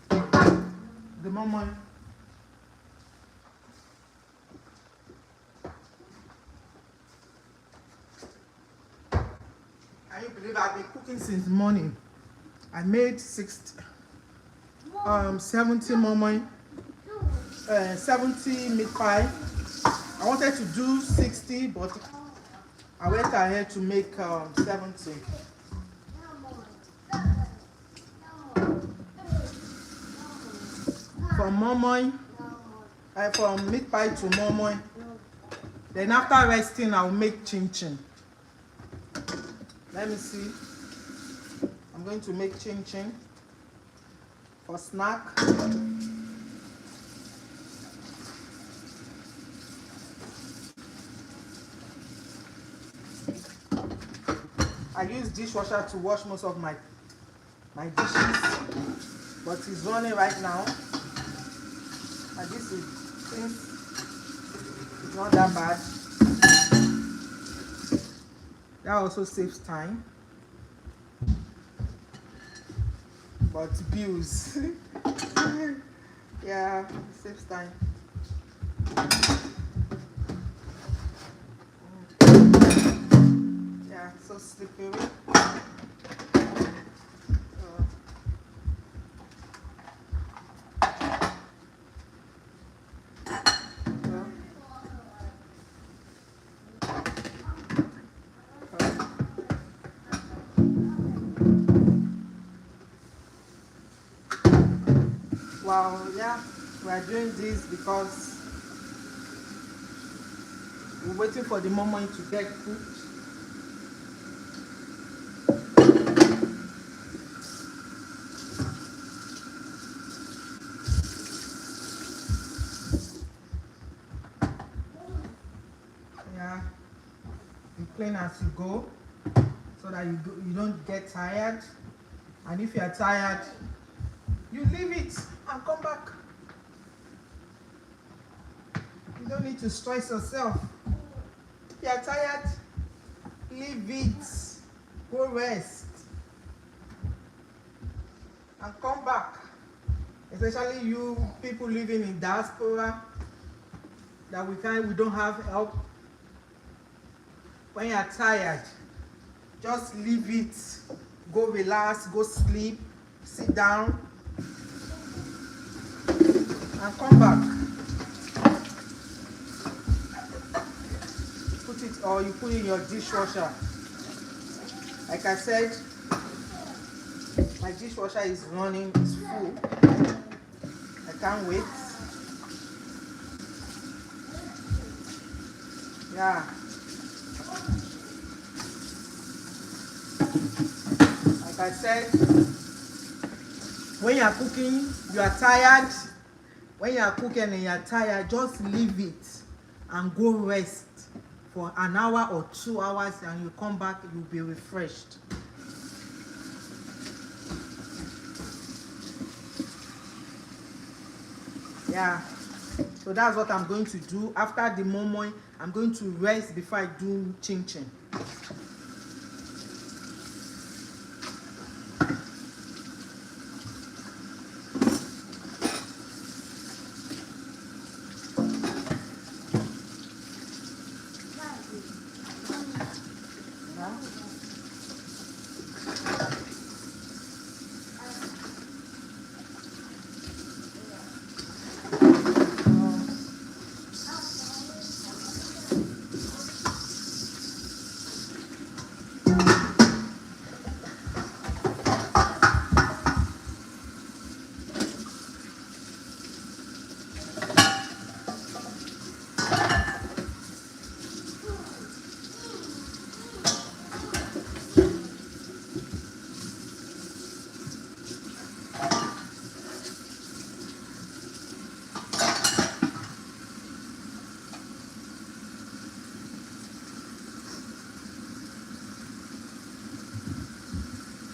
S1: the Moi Moi. Can you believe I've been cooking since morning? I made 70 Moi Moi, 70 meat pie. I wanted to do 60, but I went ahead to make 70. From Moi Moi, from meat pie to Moi Moi. Then after resting, I'll make chin chin. Let me see. I'm going to make chin chin for snack. I use dishwasher to wash most of my dishes, but it's running right now. And this is it's not that bad. That also saves time, but bills. Yeah, it saves time. Yeah, so slippery. Well, yeah, we are doing this because we're waiting for the Moi Moi to get cooked. Yeah, you clean as you go so that you don't get tired. And if you are tired, you leave it and come back. You don't need to stress yourself. If you are tired, leave it. Go rest. And come back. Especially you people living in diaspora, that we don't have help. When you are tired, just leave it. go relax, go sleep, sit down, and come back. Put it, or you put it in your dishwasher. Like I said, my dishwasher is running, it's full. I can't wait. Yeah. Like I said, when you are cooking, you are tired. When you are cooking and you are tired, just leave it and go rest for an hour or 2 hours, and you come back, you'll be refreshed. Yeah, so that's what I'm going to do. After the moi moi, I'm going to rest before I do chin chin.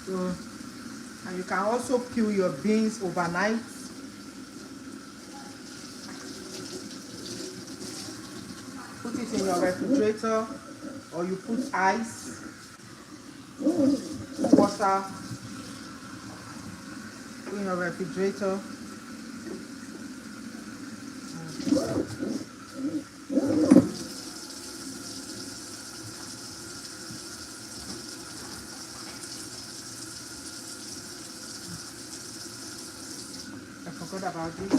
S1: So, and you can also peel your beans overnight. Put it in your refrigerator, or you put ice, water, put in your refrigerator. I forgot about this.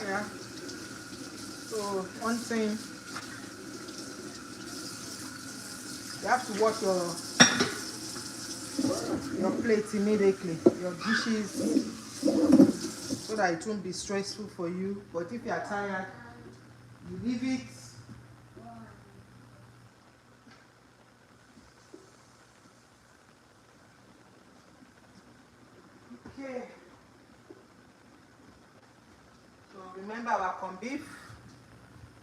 S1: Yeah. So one thing, you have to wash your plate immediately, your dishes, so that it won't be stressful for you. But if you are tired, you leave it. Okay. So remember our corned beef.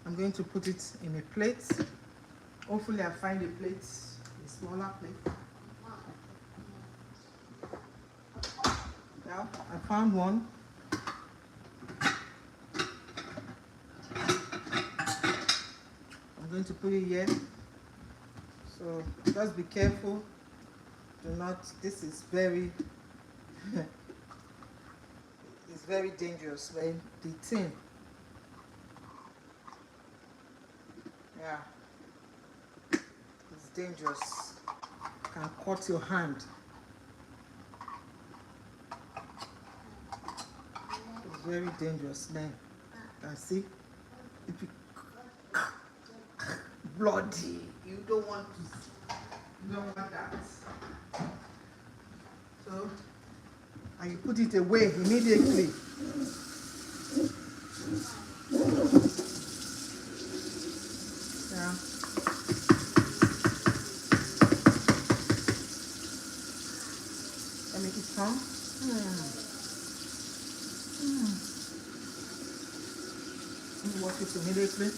S1: I'm going to put it in a plate. Hopefully I find a plate, a smaller plate. Now I found one. I'm going to put it here. So just be careful. Do not, this is very it's very dangerous. When the tin, yeah, it's dangerous. Can cut your hand. It's very dangerous. Then you can see if you bloody, you don't want to, you don't want that. So, and you put it away immediately. Yeah. Let me eat some. Let me wash it immediately.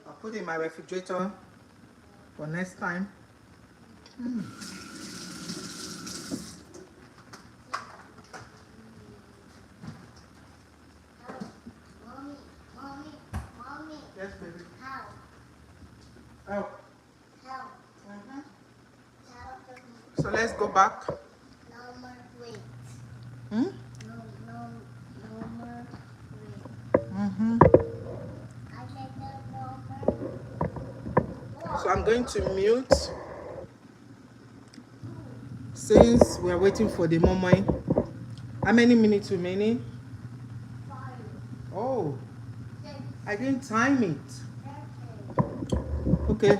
S1: I'll put it in my refrigerator for next time.
S2: Mommy, mommy, mommy.
S1: Yes, baby.
S2: How?
S1: Oh.
S2: How?
S1: Mhm.
S2: How?
S1: So let's go back.
S2: No more wait.
S1: Hmm?
S2: No, no, no more wait.
S1: Mm-hmm.
S2: I said no more.
S1: So I'm going to mute since we're waiting for the moi moi. How many minutes remaining?
S2: 5,
S1: Oh,
S2: 6,
S1: I didn't time it.
S2: 7.
S1: Okay,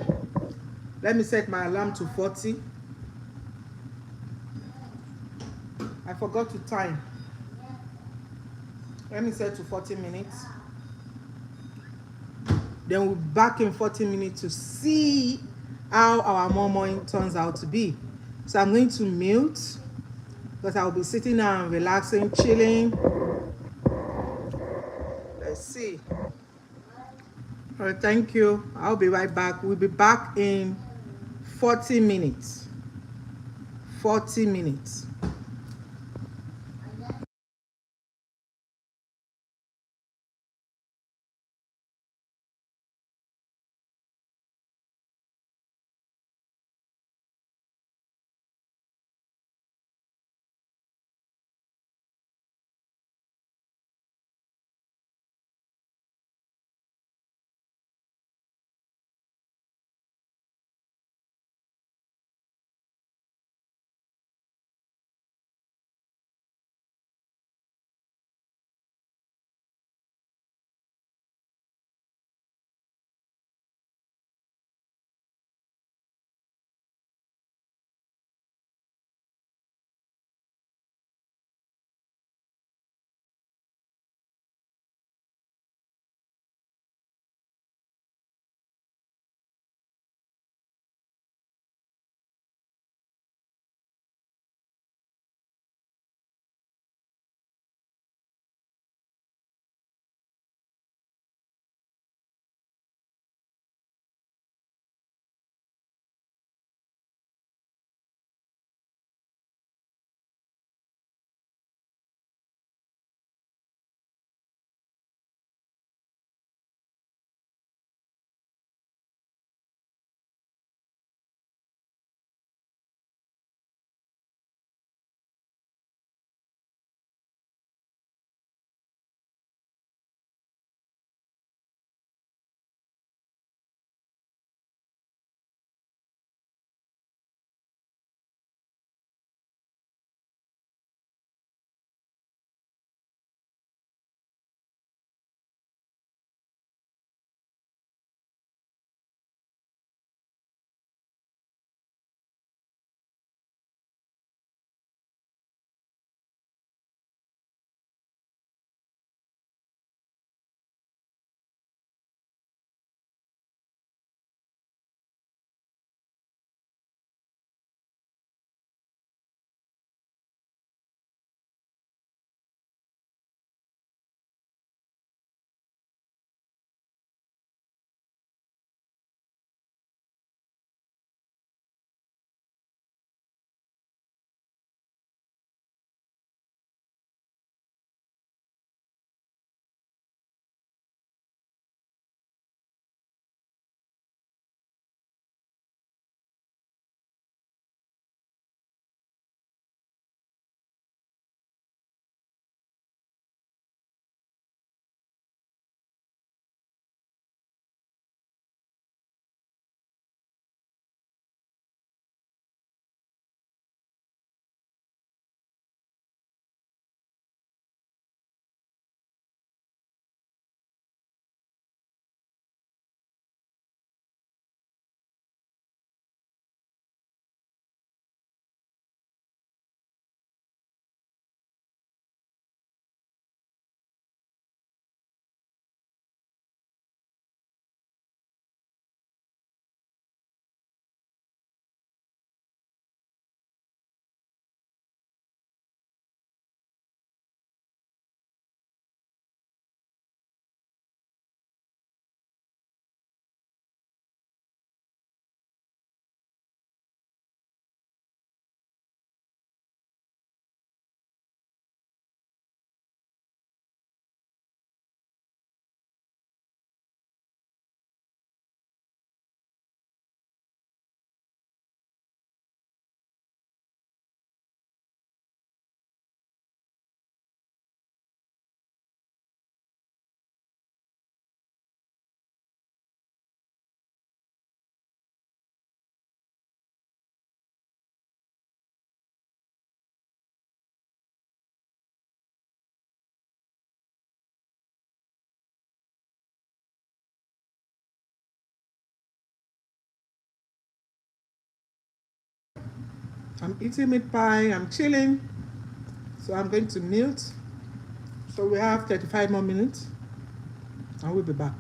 S1: let me set my alarm to 40. I forgot to time. Let me set to 40 minutes. Then we'll be back in 40 minutes to see how our moi moi turns out to be. So I'm going to mute because I'll be sitting down, relaxing, chilling. Let's see. All right, thank you. I'll be right back. We'll be back in 40 minutes. 40 minutes. I'm eating meat pie. I'm chilling. So I'm going to mute. So we have 35 more minutes. I will be back.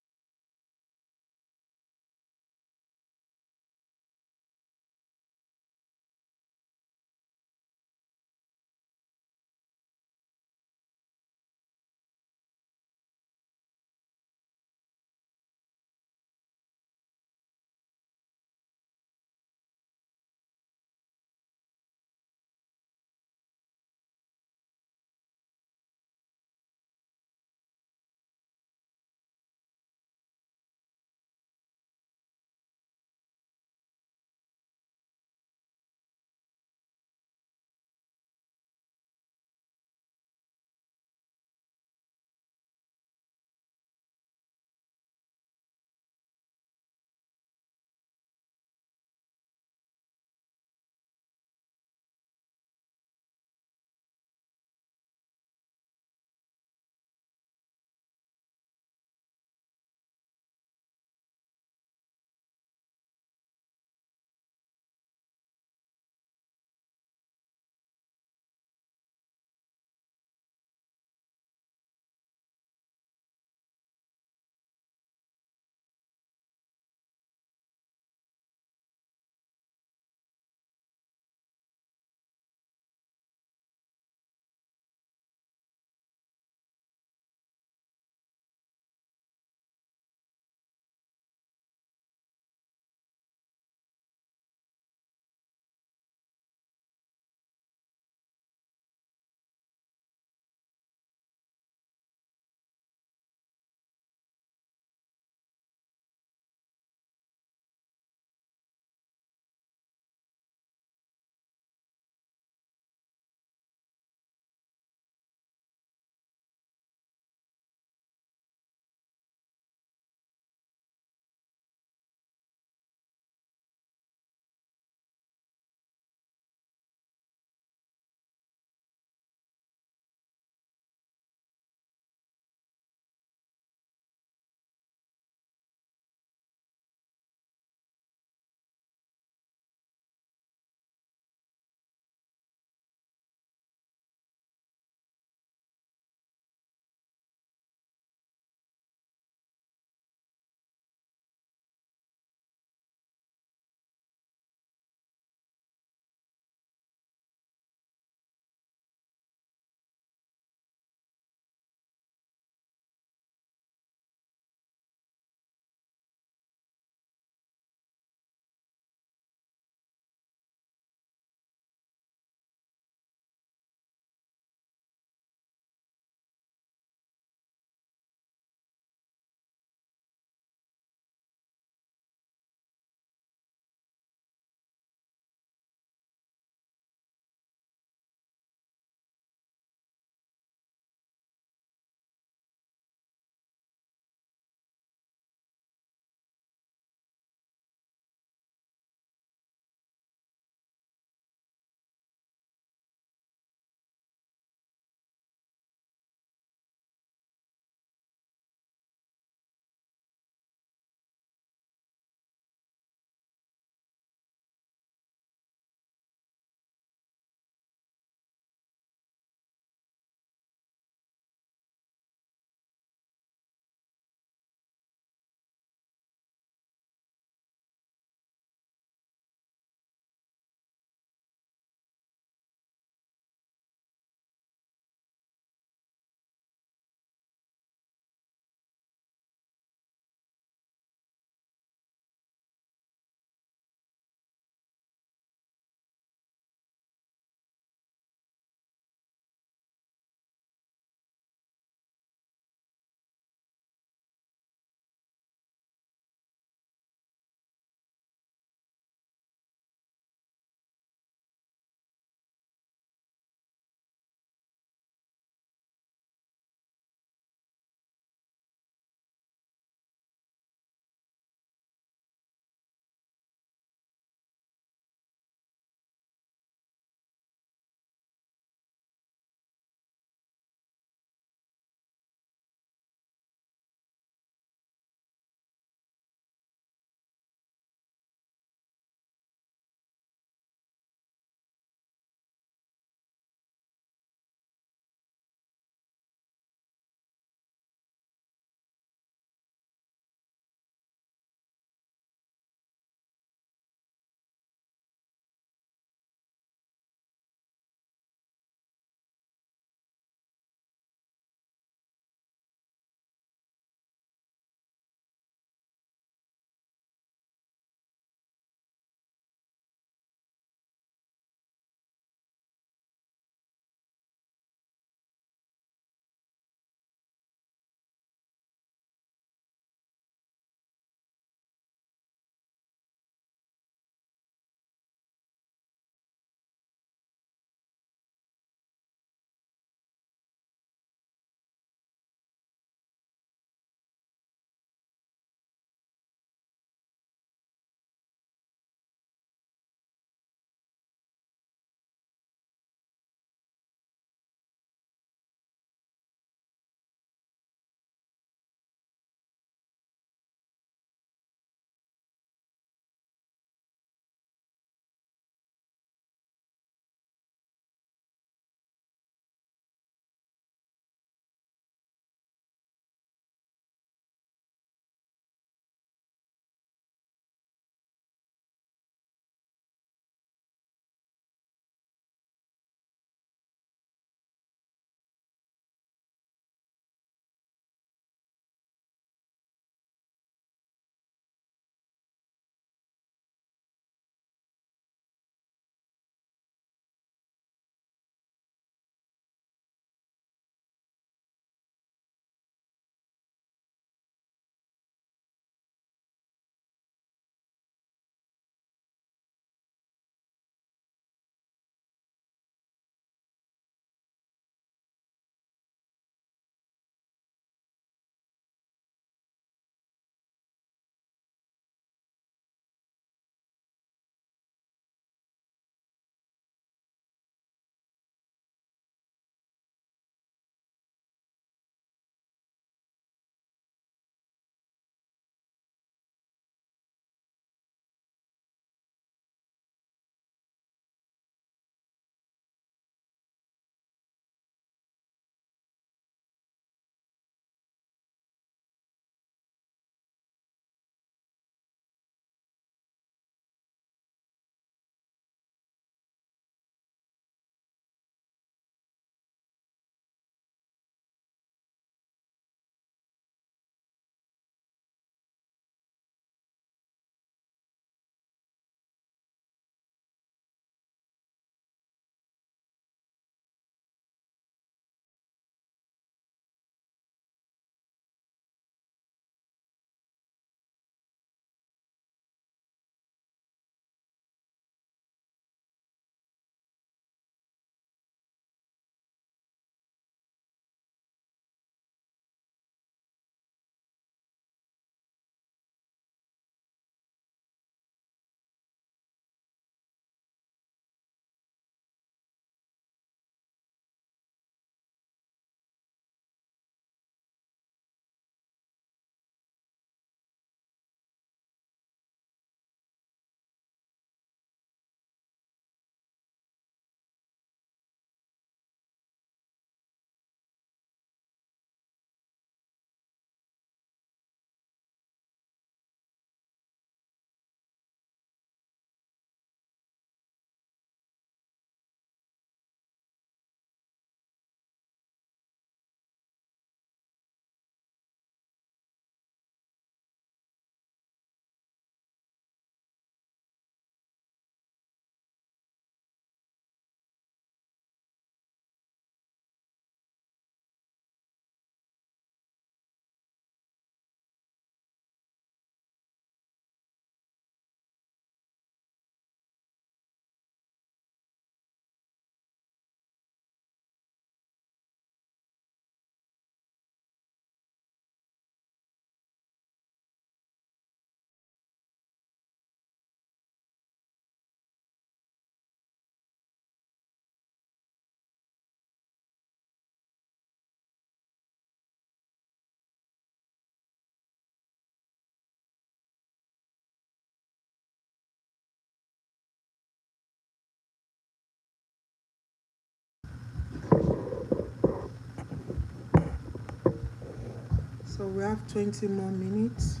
S1: So we have 20 more minutes.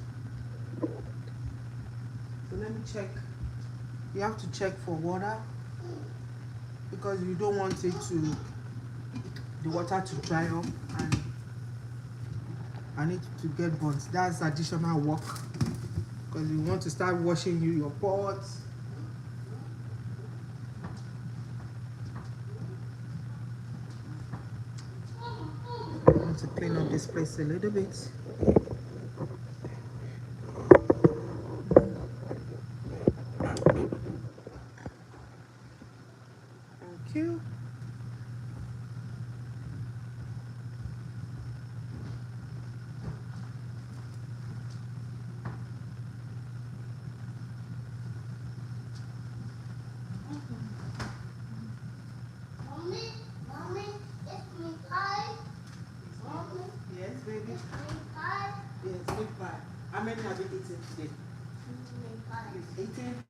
S1: So let me check. You have to check for water because you don't want the water to dry up and it to get burnt. That's additional work because you want to start washing your pots. I want to clean up this place a little bit. Thank you.
S2: Mommy, mommy, it's me pie. Mommy,
S1: Yes, baby.
S2: it's me pie.
S1: Yes, meat pie. How many have you eaten today?
S2: Me pie.
S1: You've eaten